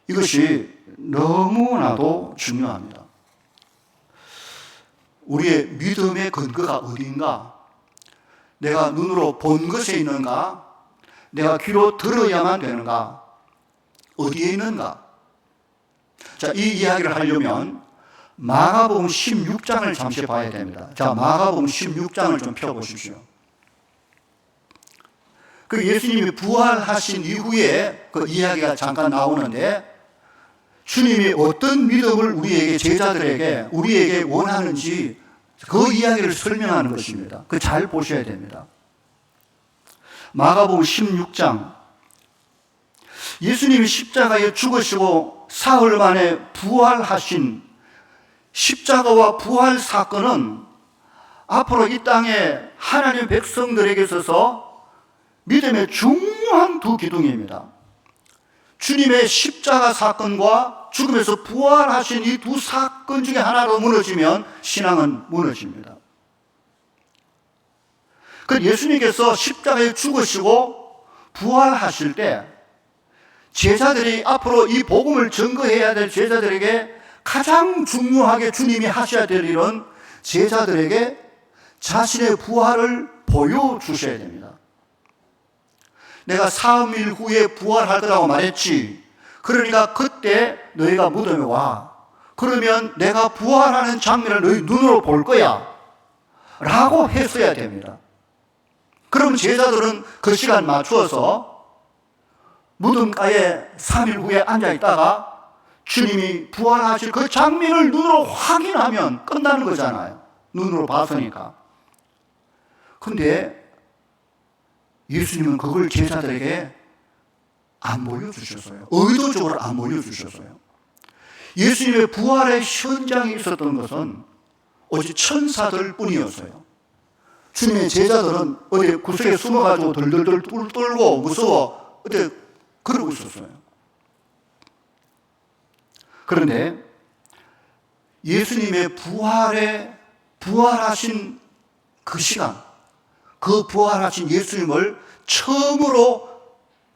이것이 너무나도 중요합니다. 우리의 믿음의 근거가 어디인가? 내가 눈으로 본 것에 있는가? 내가 귀로 들어야만 되는가? 어디에 있는가? 자, 이 이야기를 하려면 마가복음 16장을 잠시 봐야 됩니다. 자, 마가복음 16장을 좀 펴보십시오. 그 예수님이 부활하신 이후에 그 이야기가 잠깐 나오는데, 주님이 어떤 믿음을 우리에게, 제자들에게, 우리에게 원하는지 그 이야기를 설명하는 것입니다. 그 잘 보셔야 됩니다. 마가복음 16장. 예수님이 십자가에 죽으시고 사흘 만에 부활하신 십자가와 부활 사건은 앞으로 이 땅에 하나님의 백성들에게 있어서 믿음의 중요한 두 기둥입니다. 주님의 십자가 사건과 죽음에서 부활하신 이 두 사건 중에 하나로 무너지면 신앙은 무너집니다. 그 예수님께서 십자가에 죽으시고 부활하실 때 제자들이, 앞으로 이 복음을 증거해야 될 제자들에게 가장 중요하게 주님이 하셔야 될 일은 제자들에게 자신의 부활을 보여주셔야 됩니다. 내가 3일 후에 부활할 거라고 말했지. 그러니까 그때 너희가 무덤에 와. 그러면 내가 부활하는 장면을 너희 눈으로 볼 거야 라고 했어야 됩니다. 그럼 제자들은 그 시간 맞추어서 무덤가에 3일 후에 앉아있다가 주님이 부활하실 그 장면을 눈으로 확인하면 끝나는 거잖아요. 눈으로 봤으니까. 근데 예수님은 그걸 제자들에게 안 보여주셨어요. 의도적으로 안 보여주셨어요. 예수님의 부활의 현장에 있었던 것은 오직 천사들 뿐이었어요. 주님의 제자들은 어디 구석에 숨어가지고 덜덜덜 떨고 무서워 어디 그러고 있었어요. 그런데 예수님의 부활하신 그 시간, 그 부활하신 예수님을 처음으로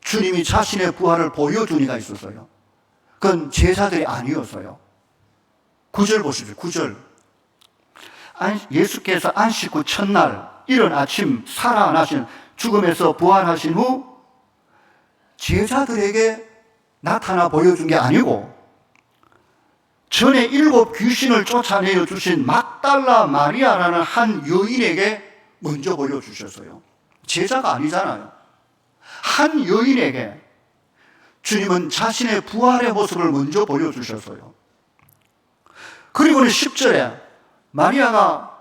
주님이 자신의 부활을 보여준 이가 있었어요. 그건 제자들이 아니었어요. 9절 보십시오. 9절. 예수께서 안식 후 첫날 이른 아침 살아나신 죽음에서 부활하신 후 제자들에게 나타나 보여준 게 아니고 전에 7 귀신을 쫓아내어 주신 막달라 마리아라는 한 여인에게 먼저 보여주셨어요. 제자가 아니잖아요. 한 여인에게 주님은 자신의 부활의 모습을 먼저 보여주셨어요. 그리고는 10절에 마리아가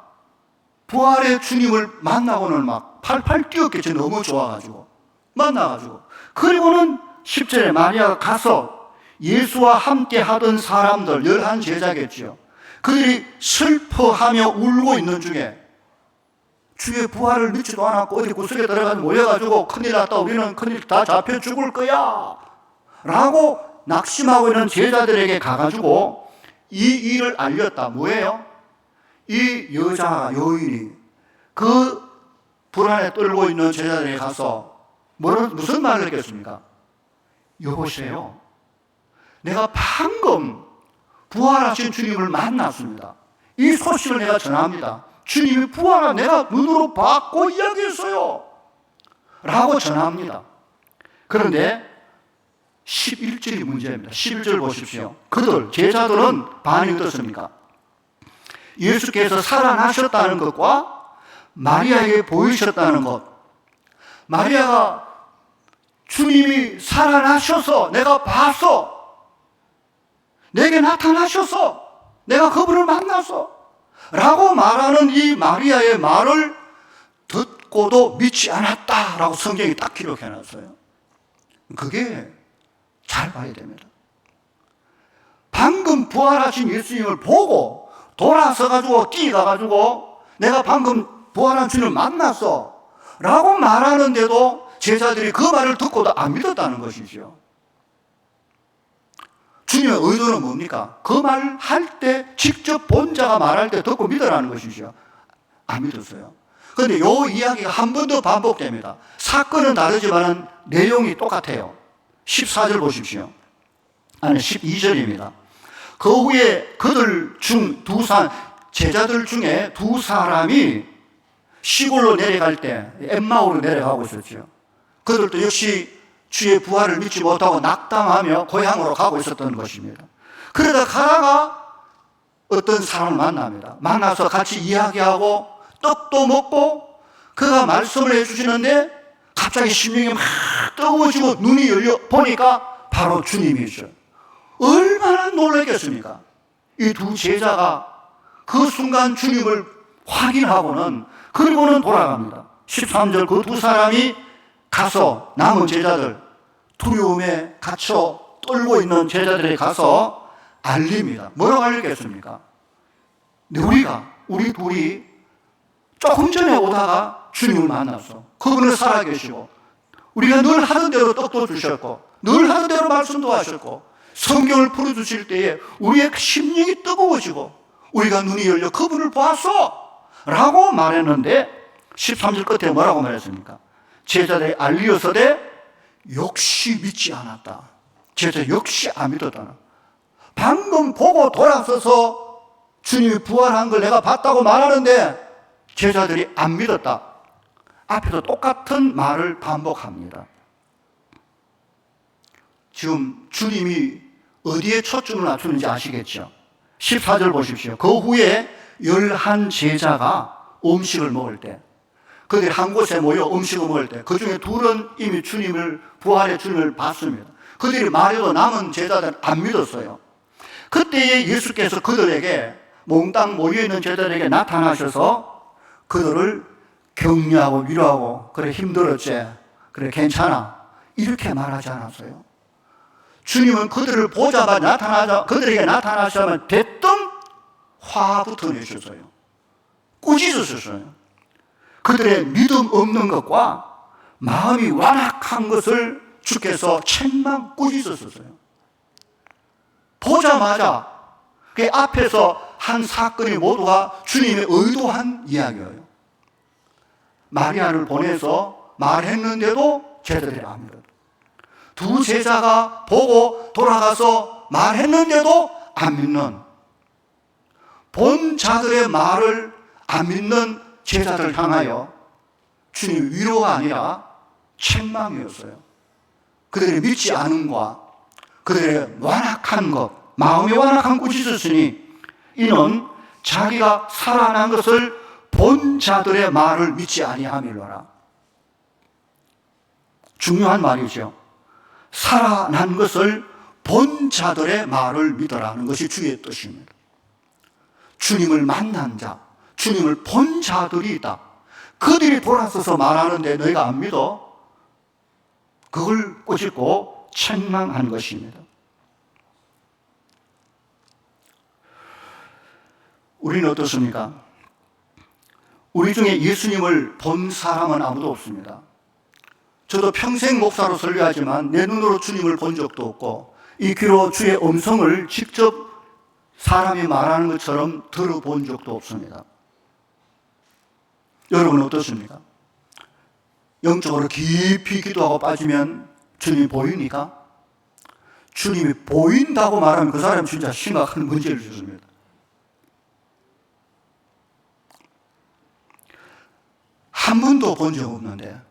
부활의 주님을 만나고는 막 팔팔 뛰었겠죠. 너무 좋아가지고 만나가지고. 그리고는 10절에 마리아가 가서 예수와 함께 하던 사람들 11 제자겠죠. 그들이 슬퍼하며 울고 있는 중에 주의 부활을 믿지도 않았고 어디 구석에 들어가서 모여가지고 큰일 났다, 우리는 큰일 다 잡혀 죽을 거야 라고 낙심하고 있는 제자들에게 가가지고 이 일을 알렸다. 뭐예요? 이 여인이 그 불안에 떨고 있는 제자들에게 가서 무슨 말을 했겠습니까? 여보세요, 내가 방금 부활하신 주님을 만났습니다. 이 소식을 내가 전합니다. 주님이 부활한 내가 눈으로 봤고 이야기했어요 라고 전합니다. 그런데 11절이 문제입니다. 11절 보십시오. 그들 제자들은 반응이 어떻습니까? 예수께서 살아나셨다는 것과 마리아에게 보이셨다는 것, 마리아가 주님이 살아나셔서 내가 봤어, 내게 나타나셔서 내가 그분을 만났어 라고 말하는 이 마리아의 말을 듣고도 믿지 않았다라고 성경이 딱 기록해놨어요. 그게 잘 봐야 됩니다. 방금 부활하신 예수님을 보고 돌아서가지고 뛰어가가지고 내가 방금 부활한 주님을 만났어 라고 말하는데도 제자들이 그 말을 듣고도 안 믿었다는 것이죠. 주님의 의도는 뭡니까? 그 말 할 때 직접 본 자가 말할 때 듣고 믿으라는 것이죠. 안 믿었어요. 그런데 이 이야기가 한 번 더 반복됩니다. 사건은 다르지만 내용이 똑같아요. 14절 보십시오. 아니 12절입니다. 그 후에 그들 중 제자들 중에 2 시골로 내려갈 때 엠마오로 내려가고 있었죠. 그들도 역시 주의 부활을 믿지 못하고 낙담하며 고향으로 가고 있었던 것입니다. 그러다 가다가 어떤 사람을 만납니다. 만나서 같이 이야기하고 떡도 먹고 그가 말씀을 해주시는데 갑자기 심령이 막 뜨거워지고 눈이 열려 보니까 바로 주님이죠. 얼마나 놀랐겠습니까? 이 2 제자가 그 순간 주님을 확인하고는 그리고는 돌아갑니다. 13절 그 2 사람이 가서 남은 제자들, 두려움에 갇혀 떨고 있는 제자들에 가서 알립니다. 뭐라고 알리겠습니까? 우리 둘이 조금 전에 오다가 주님을 만났어. 그분은 살아계시고 우리가 늘 하던 대로 떡도 주셨고 늘 하던 대로 말씀도 하셨고 성경을 풀어주실 때에 우리의 심령이 뜨거워지고 우리가 눈이 열려 그분을 보았어 라고 말했는데 13절 끝에 뭐라고 말했습니까? 제자들이 알리어서되 역시 믿지 않았다. 제자 역시 안 믿었다. 방금 보고 돌아서서 주님이 부활한 걸 내가 봤다고 말하는데 제자들이 안 믿었다. 앞에도 똑같은 말을 반복합니다. 지금 주님이 어디에 초점을 맞추는지 아시겠죠? 14절 보십시오. 그 후에 11 제자가 음식을 먹을 때, 그들이 한 곳에 모여 음식을 먹을 때, 그 중에 둘은 이미 부활의 주님을 봤습니다. 그들이 말해도 남은 제자들은 안 믿었어요. 그때에 예수께서 그들에게, 몽땅 모여있는 제자들에게 나타나셔서 그들을 격려하고 위로하고, 그래 힘들었지, 그래 괜찮아, 이렇게 말하지 않았어요. 주님은 그들을 보자마자 그들에게 나타나시면 대뜸 화부터 내셨어요. 꾸짖으셨어요. 그들의 믿음 없는 것과 마음이 완악한 것을 주께서 책망 꾸짖으셨어요. 보자마자 그 앞에서 한 사건이 모두가 주님의 의도한 이야기예요. 마리아를 보내서 말했는데도 제자들이 안 믿어요. 두 제자가 보고 돌아가서 말했는데도 안 믿는, 본 자들의 말을 안 믿는 제자들 향하여 주님 위로가 아니라 책망이었어요. 그들의 믿지 않음과 그들의 완악한 것, 마음이 완악한 곳이 있었으니 이는 자기가 살아난 것을 본 자들의 말을 믿지 아니함이로라. 중요한 말이죠. 살아난 것을 본 자들의 말을 믿으라는 것이 주의 뜻입니다. 주님을 만난 자, 주님을 본 자들이 있다. 그들이 돌아서서 말하는데 너희가 안 믿어? 그걸 꼬집고 책망한 것입니다. 우리는 어떻습니까? 우리 중에 예수님을 본 사람은 아무도 없습니다. 저도 평생 목사로 설교하지만 내 눈으로 주님을 본 적도 없고, 이 귀로 주의 음성을 직접 사람이 말하는 것처럼 들어본 적도 없습니다. 여러분은 어떻습니까? 영적으로 깊이 기도하고 빠지면 주님이 보입니까? 주님이 보인다고 말하면 그 사람은 진짜 심각한 문제를 주십니다. 한 번도 본 적 없는데,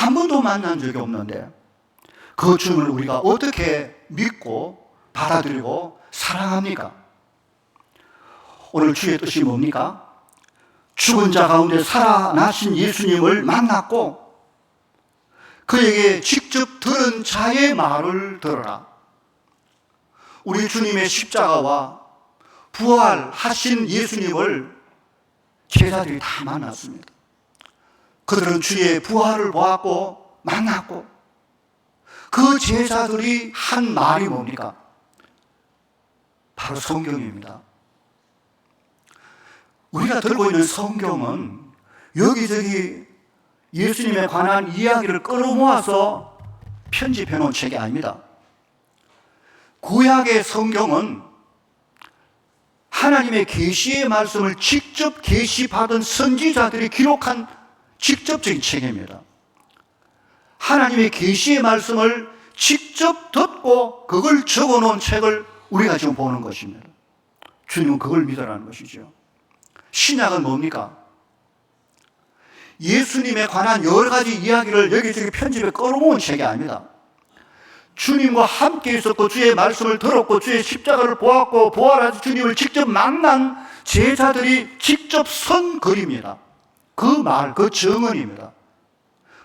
한 번도 만난 적이 없는데 그 주님을 우리가 어떻게 믿고 받아들이고 사랑합니까? 오늘 주의 뜻이 뭡니까? 죽은 자 가운데 살아나신 예수님을 만났고 그에게 직접 들은 자의 말을 들어라. 우리 주님의 십자가와 부활하신 예수님을 제자들이 다 만났습니다. 그들은 주의 부활을 보았고 만났고, 그 제자들이 한 말이 뭡니까? 바로 성경입니다. 우리가 들고 있는 성경은 여기저기 예수님에 관한 이야기를 끌어모아서 편집해 놓은 책이 아닙니다. 구약의 성경은 하나님의 계시의 말씀을 직접 계시받은 선지자들이 기록한 직접적인 책입니다. 하나님의 계시의 말씀을 직접 듣고 그걸 적어놓은 책을 우리가 지금 보는 것입니다. 주님은 그걸 믿으라는 것이죠. 신약은 뭡니까? 예수님에 관한 여러 가지 이야기를 여기저기 편집에 끌어모은 책이 아닙니다. 주님과 함께 있었고 주의 말씀을 들었고 주의 십자가를 보았고 부활하신 주님을 직접 만난 제자들이 직접 쓴 글입니다. 그 말, 그 증언입니다.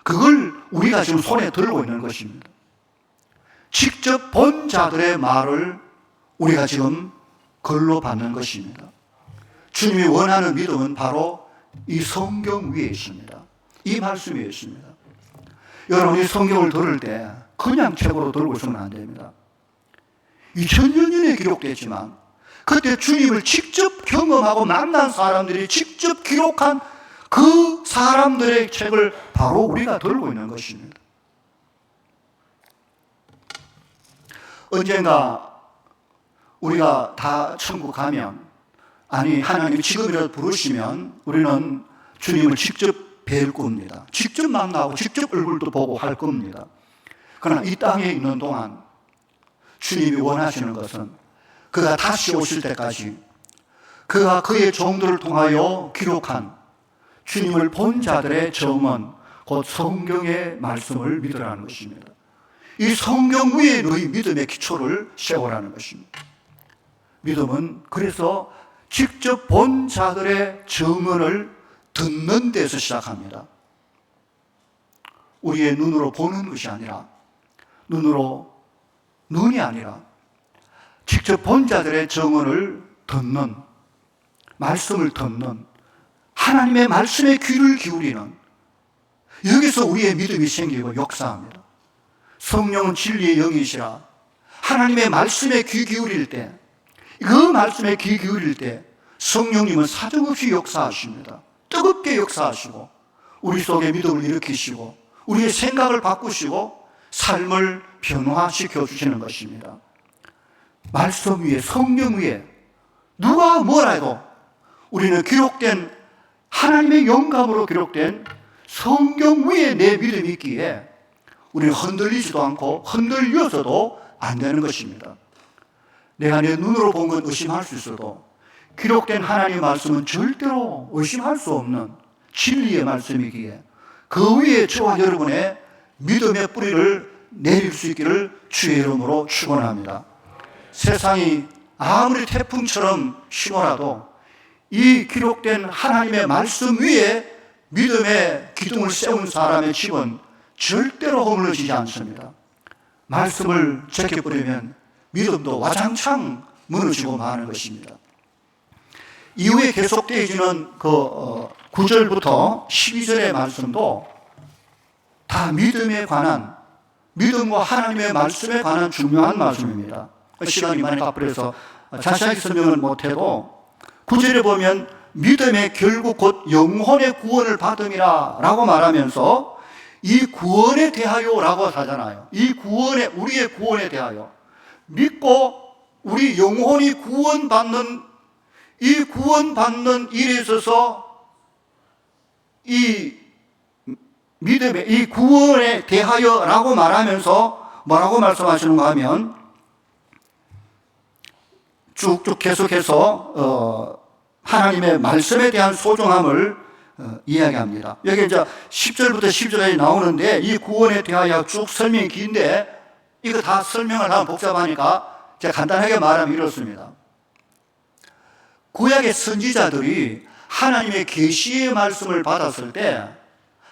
그걸 우리가 지금 손에 들고 있는 것입니다. 직접 본 자들의 말을 우리가 지금 글로 받는 것입니다. 주님이 원하는 믿음은 바로 이 성경 위에 있습니다. 이 말씀 위에 있습니다. 여러분이 성경을 들을 때 그냥 책으로 들고 있으면 안 됩니다. 2000년 전에 기록됐지만 그때 주님을 직접 경험하고 만난 사람들이 직접 기록한 그 사람들의 책을 바로 우리가 들고 있는 것입니다. 언젠가 우리가 다 천국 가면, 아니 하나님이 지금이라도 부르시면 우리는 주님을 직접 뵐 겁니다. 직접 만나고 직접 얼굴도 보고 할 겁니다. 그러나 이 땅에 있는 동안 주님이 원하시는 것은 그가 다시 오실 때까지 그가 그의 종들을 통하여 기록한 주님을 본 자들의 증언, 곧 성경의 말씀을 믿으라는 것입니다. 이 성경 위에 너희 믿음의 기초를 세우라는 것입니다. 믿음은 그래서 직접 본 자들의 증언을 듣는 데서 시작합니다. 우리의 눈으로 보는 것이 아니라, 눈이 아니라 직접 본 자들의 증언을 듣는, 말씀을 듣는, 하나님의 말씀에 귀를 기울이는, 여기서 우리의 믿음이 생기고 역사합니다. 성령은 진리의 영이시라. 하나님의 말씀에 귀 기울일 때, 그 말씀에 귀 기울일 때 성령님은 사정없이 역사하십니다. 뜨겁게 역사하시고 우리 속에 믿음을 일으키시고 우리의 생각을 바꾸시고 삶을 변화시켜 주시는 것입니다. 말씀 위에, 성령 위에 누가 뭐라 해도 우리는 기록된, 하나님의 영감으로 기록된 성경 위에 내 믿음이 있기에 우리는 흔들리지도 않고 흔들려서도 안 되는 것입니다. 내가 내 눈으로 본 건 의심할 수 있어도 기록된 하나님의 말씀은 절대로 의심할 수 없는 진리의 말씀이기에 그 위에 저와 여러분의 믿음의 뿌리를 내릴 수 있기를 주의 이름으로 축원합니다. 세상이 아무리 태풍처럼 심어라도 이 기록된 하나님의 말씀 위에 믿음의 기둥을 세운 사람의 집은 절대로 허물어지지 않습니다. 말씀을 제껴버리면 믿음도 와장창 무너지고 마는 것입니다. 이후에 계속되어지는 9절부터 12절의 말씀도 다 믿음에 관한, 믿음과 하나님의 말씀에 관한 중요한 말씀입니다. 시간이 많이 가버려서 자세하게 설명을 못해도 9절에 보면 믿음의 결국 곧 영혼의 구원을 받음이라 라고 말하면서 이 구원에 대하여 라고 하잖아요. 이 구원에, 우리의 구원에 대하여 믿고 우리 영혼이 구원받는, 이 구원받는 일에 있어서 이 믿음의, 이 구원에 대하여 라고 말하면서 뭐라고 말씀하시는가 하면 쭉쭉 계속해서 하나님의 말씀에 대한 소중함을 이야기합니다. 여기 이제 10절부터 12절까지 나오는데 이 구원에 대하여 쭉 설명이 긴데 이거 다 설명을 하면 복잡하니까 제가 간단하게 말하면 이렇습니다. 구약의 선지자들이 하나님의 계시의 말씀을 받았을 때,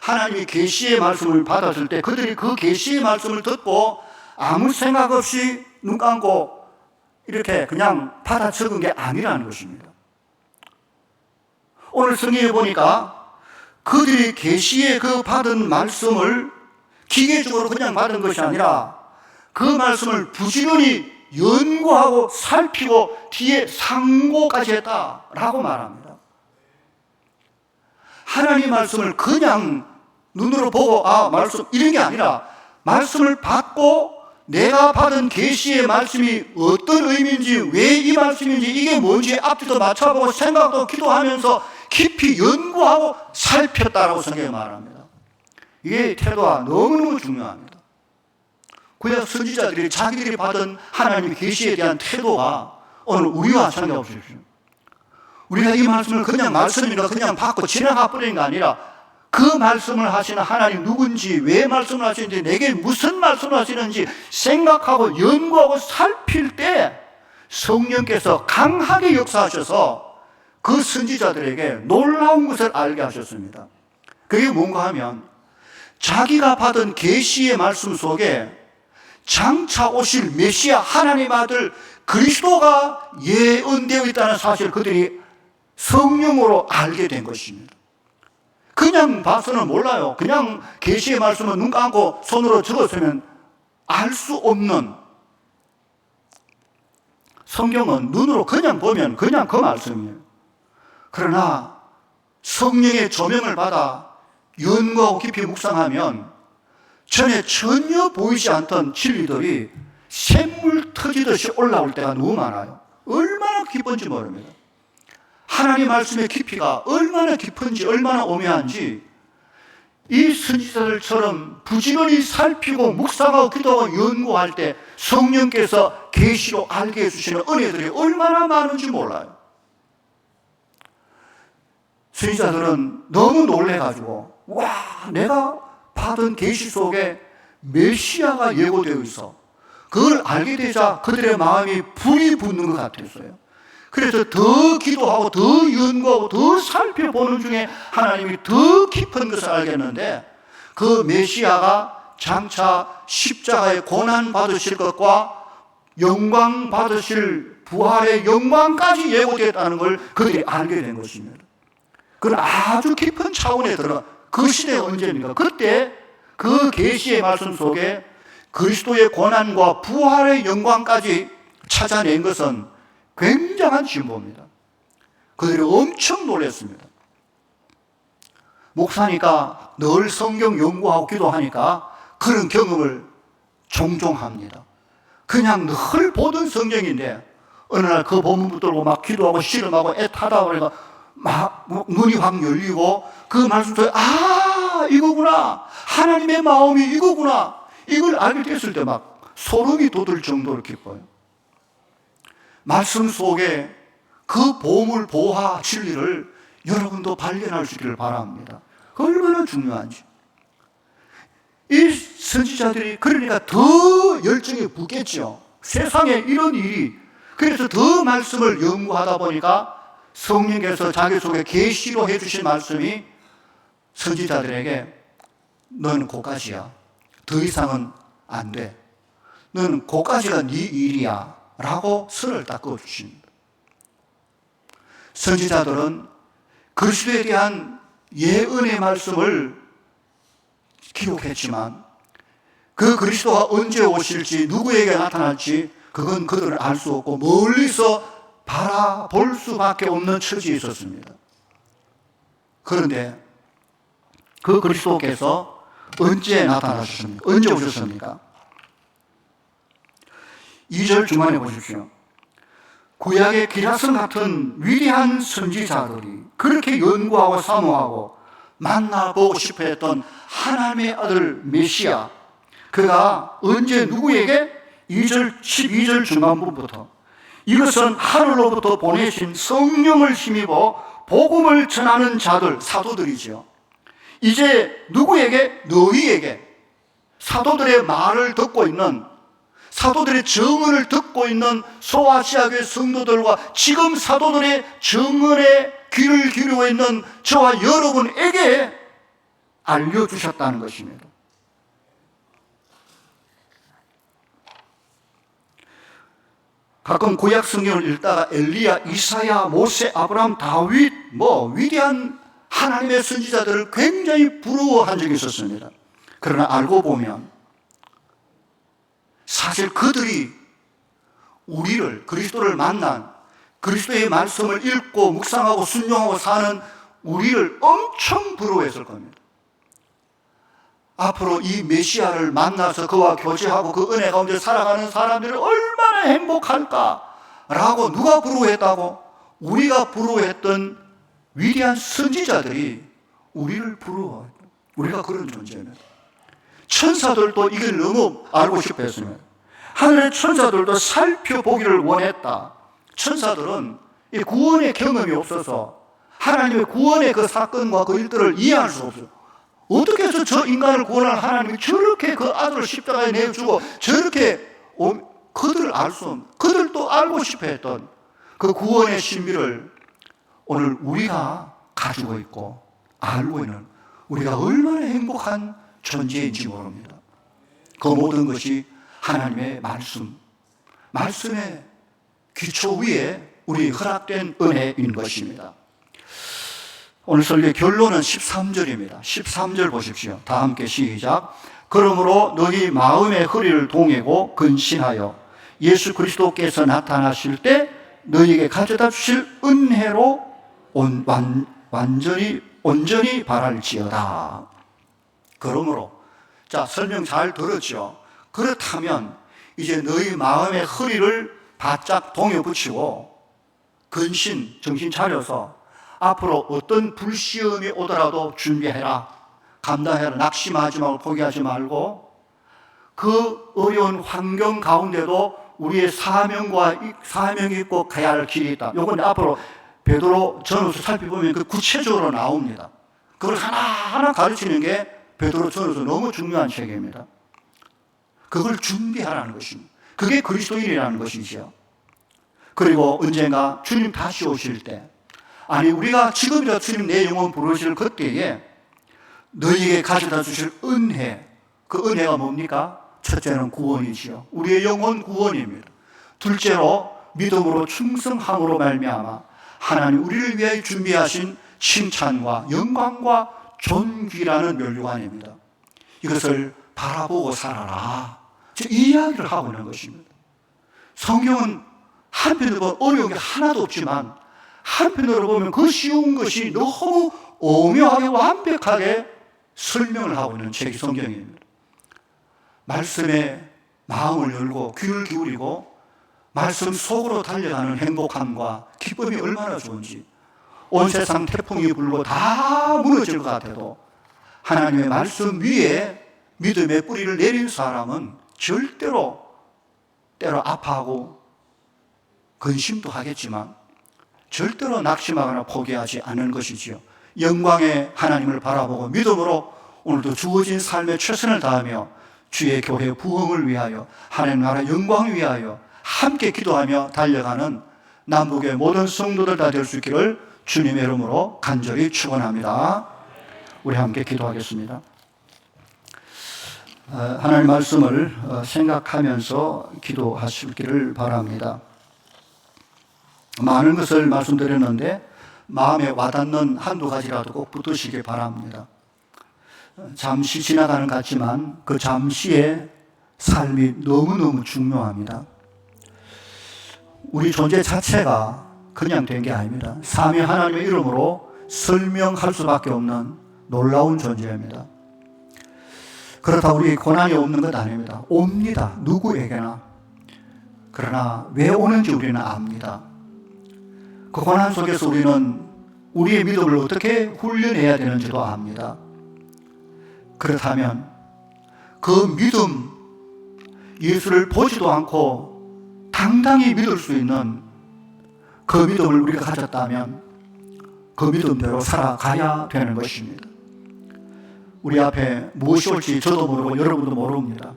하나님의 계시의 말씀을 받았을 때 그들이 그 계시의 말씀을 듣고 아무 생각 없이 눈 감고 이렇게 그냥 받아 적은 게 아니라는 것입니다. 오늘 성경에 보니까 그들이 계시의 그 받은 말씀을 기계적으로 그냥 받은 것이 아니라 그 말씀을 부지런히 연구하고 살피고 뒤에 상고까지 했다라고 말합니다. 하나님의 말씀을 그냥 눈으로 보고 말씀 이런 게 아니라 말씀을 받고 내가 받은 계시의 말씀이 어떤 의미인지, 왜 이 말씀인지, 이게 뭔지 앞뒤도 맞춰보고 생각도 기도하면서 깊이 연구하고 살폈다라고 성경에 말합니다. 이게 태도가 너무너무 중요합니다. 구약 선지자들이 자기들이 받은 하나님의 계시에 대한 태도가 오늘 우리와 상관없으십시오. 우리가 이 말씀을 그냥 말씀이니까 그냥 받고 지나가 버리는 게 아니라 그 말씀을 하시는 하나님 누군지, 왜 말씀을 하시는지, 내게 무슨 말씀을 하시는지 생각하고 연구하고 살필 때 성령께서 강하게 역사하셔서 그 선지자들에게 놀라운 것을 알게 하셨습니다. 그게 뭔가 하면 자기가 받은 계시의 말씀 속에 장차 오실 메시아 하나님 아들 그리스도가 예언되어 있다는 사실을 그들이 성령으로 알게 된 것입니다. 그냥 봐서는 몰라요. 그냥 계시의 말씀은 눈 감고 손으로 적었으면 알 수 없는, 성경은 눈으로 그냥 보면 그냥 그 말씀이에요. 그러나 성령의 조명을 받아 연구하고 깊이 묵상하면 전에 전혀 보이지 않던 진리들이 샘물 터지듯이 올라올 때가 너무 많아요. 얼마나 깊은지 모릅니다. 하나님 말씀의 깊이가 얼마나 깊은지, 얼마나 오묘한지 이 선지자들처럼 부지런히 살피고 묵상하고 기도하고 연구할 때 성령께서 계시로 알게 해주시는 은혜들이 얼마나 많은지 몰라요. 선지자들은 너무 놀래가지고 와, 내가 받은 계시 속에 메시아가 예고되어 있어. 그걸 알게 되자 그들의 마음이 불이 붙는 것 같았어요. 그래서 더 기도하고 더 연구하고 더 살펴보는 중에 하나님이 더 깊은 것을 알겠는데, 그 메시아가 장차 십자가에 고난 받으실 것과 영광 받으실 부활의 영광까지 예고되었다는 걸 그들이 알게 된 것입니다. 그건 아주 깊은 차원에 들어가. 그 시대가 언제입니까? 그때 그 계시의 말씀 속에 그리스도의 고난과 부활의 영광까지 찾아낸 것은 굉장한 진보입니다. 그들이 엄청 놀랐습니다. 목사니까 늘 성경 연구하고 기도하니까 그런 경험을 종종 합니다. 그냥 늘 보던 성경인데 어느 날 그 본문 붙들고 막 기도하고 씨름하고 애타다 보니까 막 눈이 확 열리고 그 말씀 속에 이거구나, 하나님의 마음이 이거구나, 이걸 알게 됐을 때 막 소름이 돋을 정도로 기뻐요. 말씀 속에 그 보물 보화 진리를 여러분도 발견할 수 있기를 바랍니다. 그 얼마나 중요한지. 이 선지자들이 그러니까 더 열정이 붙겠죠. 세상에 이런 일이. 그래서 더 말씀을 연구하다 보니까 성령께서 자기 속에 계시로 해주신 말씀이 선지자들에게 너는 고까지야. 더 이상은 안 돼. 너는 고까지가 네 일이야. 라고 선을 딱 그어주십니다. 선지자들은 그리스도에 대한 예언의 말씀을 기록했지만 그 그리스도가 언제 오실지, 누구에게 나타날지 그건 그들은 알 수 없고 멀리서 바라볼 수밖에 없는 처지에 있었습니다. 그런데 그 그리스도께서 언제 나타나셨습니까? 언제 오셨습니까? 2절 중간에 보십시오. 구약의 기라성 같은 위대한 선지자들이 그렇게 연구하고 사모하고 만나보고 싶어 했던 하나님의 아들 메시아, 그가 언제 누구에게 12절 중간부부터 이것은 하늘로부터 보내신 성령을 힘입어 복음을 전하는 자들, 사도들이죠. 이제 누구에게? 너희에게. 사도들의 말을 듣고 있는, 사도들의 증언을 듣고 있는 소아시아교회 성도들과 지금 사도들의 증언에 귀를 기울이고 있는 저와 여러분에게 알려주셨다는 것입니다. 가끔 구약 성경을 읽다가 엘리야, 이사야, 모세, 아브라함, 다윗 위대한 하나님의 선지자들을 굉장히 부러워한 적이 있었습니다. 그러나 알고 보면 사실 그들이 우리를, 그리스도를 만난, 그리스도의 말씀을 읽고 묵상하고 순종하고 사는 우리를 엄청 부러워했을 겁니다. 앞으로 이 메시아를 만나서 그와 교제하고 그 은혜 가운데 살아가는 사람들이 얼마나 행복할까라고 누가 부러워했다고? 우리가 부러워했던 위대한 선지자들이 우리를 부러워했다. 우리가 그런 존재입니다. 천사들도 이걸 너무 알고 싶어 했습니다. 하늘의 천사들도 살펴보기를 원했다. 천사들은 이 구원의 경험이 없어서 하나님의 구원의 그 사건과 그 일들을 이해할 수 없어요. 어떻게 해서 저 인간을 구원할 하나님이 저렇게 그 아들을 십자가에 내어주고 저렇게, 그들을 알 수 없는, 그들도 알고 싶어 했던 그 구원의 신비를 오늘 우리가 가지고 있고 알고 있는, 우리가 얼마나 행복한 존재인지 모릅니다. 그 모든 것이 하나님의 말씀, 말씀의 기초 위에 우리 허락된 은혜인 것입니다. 오늘 설교의 결론은 13절입니다. 13절 보십시오. 다 함께 시작. 그러므로 너희 마음의 허리를 동이고 근신하여 예수 그리스도께서 나타나실 때 너희에게 가져다 주실 은혜로 온전히 바랄지어다. 그러므로, 자, 설명 잘 들었죠? 그렇다면 이제 너희 마음의 허리를 바짝 동여 붙이고 근신, 정신 차려서 앞으로 어떤 불시험이 오더라도 준비해라, 감당해라, 낙심하지 말고 포기하지 말고 그 어려운 환경 가운데도 우리의 사명이 있고 가야 할 길이 있다. 요건 앞으로 베드로 전후서 살펴보면 그 구체적으로 나옵니다. 그걸 하나하나 가르치는 게 베드로 전후서 너무 중요한 책입니다. 그걸 준비하라는 것입니다. 그게 그리스도인이라는 것이죠. 그리고 언젠가 주님 다시 오실 때, 아니 우리가 지금이라도 주님 내 영혼 부르실 그때에 너희에게 가져다 주실 은혜, 그 은혜가 뭡니까? 첫째는 구원이지요. 우리의 영혼 구원입니다. 둘째로 믿음으로 충성함으로 말미암아 하나님 우리를 위하여 준비하신 칭찬과 영광과 존귀라는 면류관입니다. 이것을 바라보고 살아라, 이 이야기를 하고 있는 것입니다. 성경은 한편으로 보면 어려운 게 하나도 없지만 한편으로 보면 그 쉬운 것이 너무 오묘하게 완벽하게 설명을 하고 있는 책이 성경입니다. 말씀에 마음을 열고 귀를 기울이고 말씀 속으로 달려가는 행복함과 기쁨이 얼마나 좋은지, 온 세상 태풍이 불고 다 무너질 것 같아도 하나님의 말씀 위에 믿음의 뿌리를 내린 사람은 절대로 때로 아파하고 근심도 하겠지만 절대로 낙심하거나 포기하지 않는 것이지요. 영광의 하나님을 바라보고 믿음으로 오늘도 주어진 삶에 최선을 다하며 주의 교회 부흥을 위하여 하나님 나라 영광을 위하여 함께 기도하며 달려가는 남북의 모든 성도들 다 될 수 있기를 주님의 이름으로 간절히 축원합니다. 우리 함께 기도하겠습니다. 하나님 말씀을 생각하면서 기도하시기를 바랍니다. 많은 것을 말씀드렸는데 마음에 와닿는 한두 가지라도 꼭 붙으시길 바랍니다. 잠시 지나가는 것 같지만 그 잠시의 삶이 너무너무 중요합니다. 우리 존재 자체가 그냥 된 게 아닙니다. 삼위 하나님의 이름으로 설명할 수밖에 없는 놀라운 존재입니다. 그렇다고 우리 고난이 없는 것 아닙니다. 옵니다. 누구에게나. 그러나 왜 오는지 우리는 압니다. 그 고난 속에서 우리는 우리의 믿음을 어떻게 훈련해야 되는지도 압니다. 그렇다면 그 믿음, 예수를 보지도 않고 당당히 믿을 수 있는 그 믿음을 우리가 가졌다면 그 믿음대로 살아가야 되는 것입니다. 우리 앞에 무엇이 올지 저도 모르고 여러분도 모릅니다.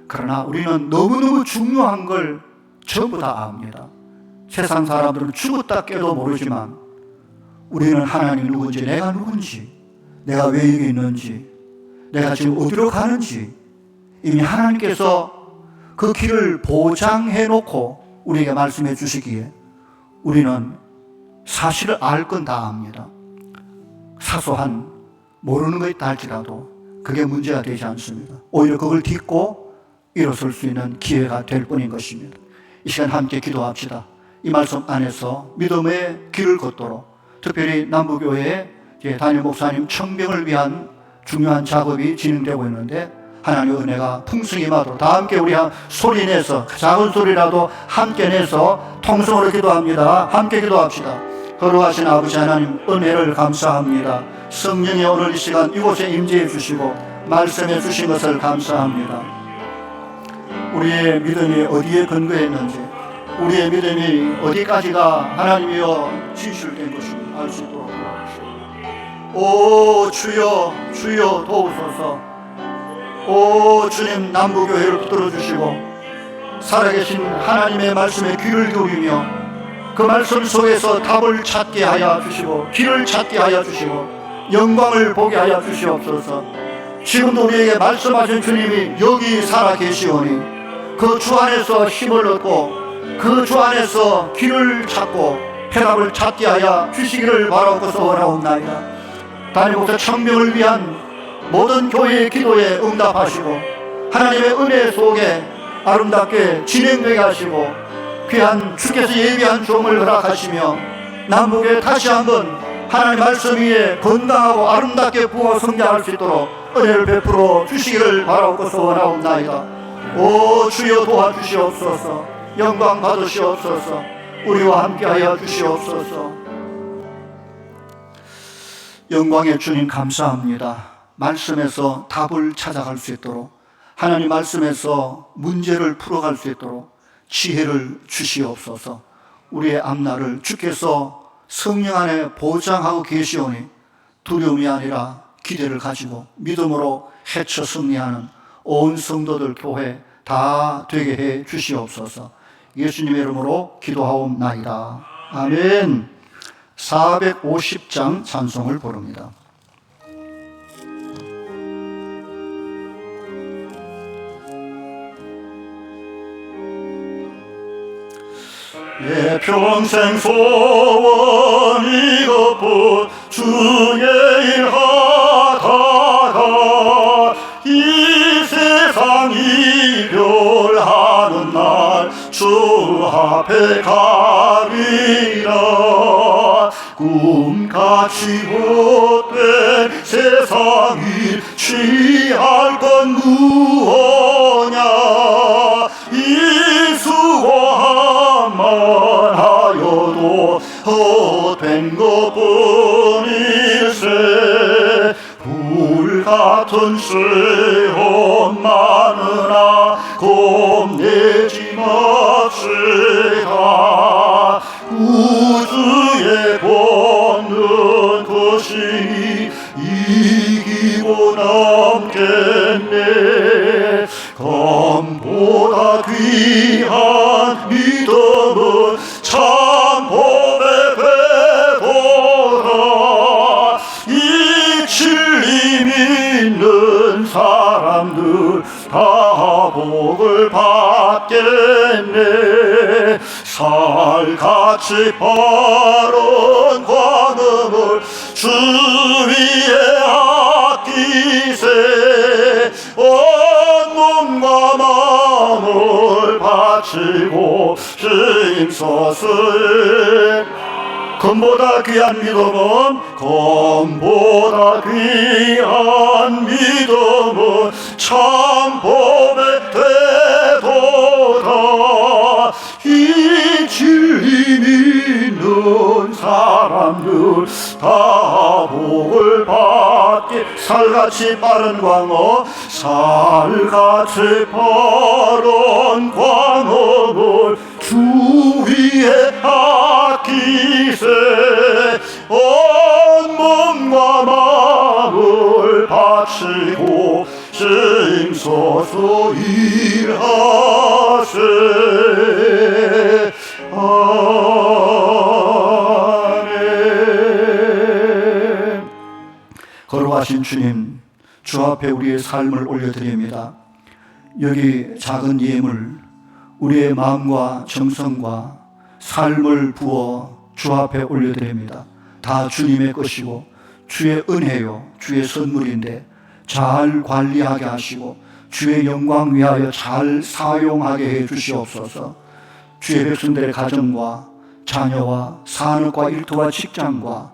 그러나 우리는 너무너무 중요한 걸 전부 다 압니다. 세상 사람들은 죽었다 깨도 모르지만 우리는 하나님이 누군지, 내가 누군지, 내가 왜 여기 있는지, 내가 지금 어디로 가는지 이미 하나님께서 그 길을 보장해 놓고 우리에게 말씀해 주시기에 우리는 사실을 알 건 다 압니다. 사소한 모르는 거 있다 할지라도 그게 문제가 되지 않습니다. 오히려 그걸 딛고 일어설 수 있는 기회가 될 뿐인 것입니다. 이 시간 함께 기도합시다. 이 말씀 안에서 믿음의 길을 걷도록, 특별히 남부교회 담임 목사님 청병을 위한 중요한 작업이 진행되고 있는데 하나님의 은혜가 풍성히 임하도록 다 함께 우리 소리 내서, 작은 소리라도 함께 내서 통성으로 기도합니다. 함께 기도합시다. 거룩하신 아버지 하나님, 은혜를 감사합니다. 성령의 오늘 이 시간 이곳에 임재해 주시고 말씀해 주신 것을 감사합니다. 우리의 믿음이 어디에 근거했는지, 우리의 믿음이 어디까지가 하나님이여 진실된 것인지 알 수 있도록 도와주시오. 오 주여, 주여 도우소서. 오 주님, 남부교회를 붙들어 주시고 살아계신 하나님의 말씀에 귀를 기울이며 그 말씀 속에서 답을 찾게 하여 주시고 길을 찾게 하여 주시고 영광을 보게 하여 주시옵소서. 지금도 우리에게 말씀하신 주님이 여기 살아계시오니 그 주 안에서 힘을 얻고 그 주 안에서 길을 찾고 해답을 찾게 하여 주시기를 바라옵고서 원하옵나이다. 담임 목사 청명을 위한 모든 교회의 기도에 응답하시고 하나님의 은혜 속에 아름답게 진행되게 하시고 귀한 주께서 예비한 종을 허락하시며 남북에 다시 한번 하나님 말씀 위에 건강하고 아름답게 부어 성장할 수 있도록 은혜를 베풀어 주시기를 바라옵고서 원하옵나이다. 오 주여 도와주시옵소서. 영광 받으시옵소서. 우리와 함께하여 주시옵소서. 영광의 주님 감사합니다. 말씀에서 답을 찾아갈 수 있도록, 하나님 말씀에서 문제를 풀어갈 수 있도록 지혜를 주시옵소서. 우리의 앞날을 주께서 성령 안에 보장하고 계시오니 두려움이 아니라 기대를 가지고 믿음으로 헤쳐 승리하는 온 성도들, 교회, 다 되게 해 주시옵소서. 예수님의 이름으로 기도하옵나이다. 아멘. 450장 찬송을 부릅니다. 내 평생 소원 이것뿐 주의 일 하다가 이 세상 이별하는 날 주 앞에 가리라. 꿈같이 헛된 세상이 취할 건 무엇냐. 이 수고함만 하여도 헛된 것뿐일세. 불같은 시험 많으나 겁내지 맙시다. 우주에 걷는 것이 이기고 남겠네. 검보다 귀한 믿음은 참 법에 되도다. 이 진리 믿는 사람들 다 복을 받겠네. 살같이 바른 관음을 주 위에 아끼세. 온 몸과 마음을 바치고 힘써세. 검보다 귀한 믿음은 검보다 귀한 믿음은 참 법에 되도다. 이 진리 믿는 사람들 다 복을 받게. 살같이 빠른 광어 살같이 빠른 광어를 주 위에 아끼세. 온 몸과 마음을 바치고 힘써서 일하세. 아멘. 거룩하신 주님, 주 앞에 우리의 삶을 올려드립니다. 여기 작은 예물, 우리의 마음과 정성과 삶을 부어 주 앞에 올려드립니다. 다 주님의 것이고 주의 은혜요, 주의 선물인데 잘 관리하게 하시고 주의 영광 위하여 잘 사용하게 해 주시옵소서. 주의 백성들의 가정과 자녀와 산업과 일터와 직장과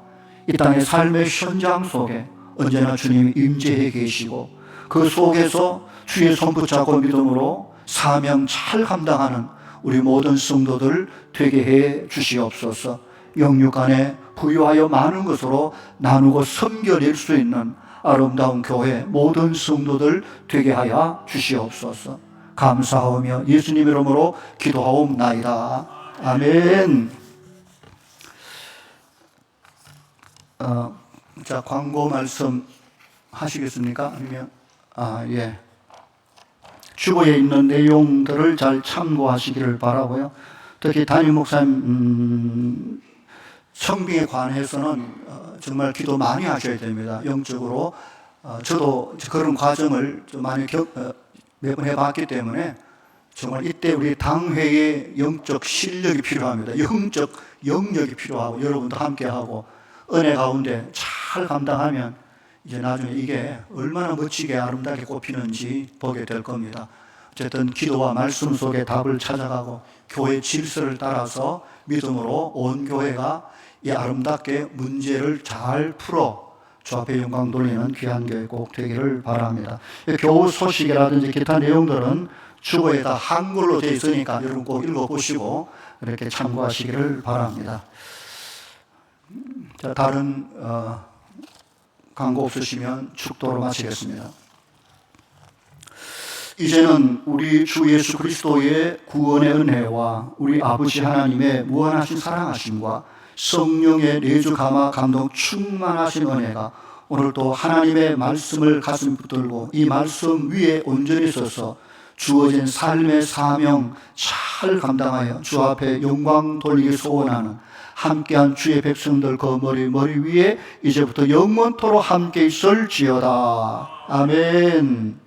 이 땅의 삶의 현장 속에 언제나 주님이 임재해 계시고 그 속에서 주의 손 붙잡고 믿음으로 사명 잘 감당하는 우리 모든 성도들 되게 해 주시옵소서. 영육 안에 부유하여 많은 것으로 나누고 섬겨낼 수 있는 아름다운 교회 모든 성도들 되게 하여 주시옵소서. 감사하며 예수님 이름으로 기도하옵나이다. 아멘. 자, 광고 말씀 하시겠습니까? 아니면 예. 주보에 있는 내용들을 잘 참고하시기를 바라고요. 특히 담임 목사님 청빙에 관해서는 정말 기도 많이 하셔야 됩니다. 영적으로 저도 그런 과정을 좀 많이 매번 해봤기 때문에 정말 이때 우리 당회의 영적 실력이 필요합니다. 영적 영역이 필요하고 여러분도 함께하고 은혜 가운데 잘 감당하면 이제 나중에 이게 얼마나 멋지게 아름답게 꼽히는지 보게 될 겁니다. 어쨌든 기도와 말씀 속에 답을 찾아가고 교회 질서를 따라서 믿음으로 온 교회가 이 아름답게 문제를 잘 풀어 주 앞에 영광 돌리는 귀한 교회 꼭 되기를 바랍니다. 교우 소식이라든지 기타 내용들은 주보에 다 한글로 되어 있으니까 여러분 꼭 읽어보시고 이렇게 참고하시기를 바랍니다. 자, 다른 광고 없으시면 축도로 마치겠습니다. 이제는 우리 주 예수 그리스도의 구원의 은혜와 우리 아버지 하나님의 무한하신 사랑하심과 성령의 내주 감화 감동 충만하신 은혜가 오늘도 하나님의 말씀을 가슴 붙들고 이 말씀 위에 온전히 서서 주어진 삶의 사명 잘 감당하여 주 앞에 영광 돌리기 소원하는 함께한 주의 백성들 그 머리 위에 이제부터 영원토록 함께 있을지어다. 아멘.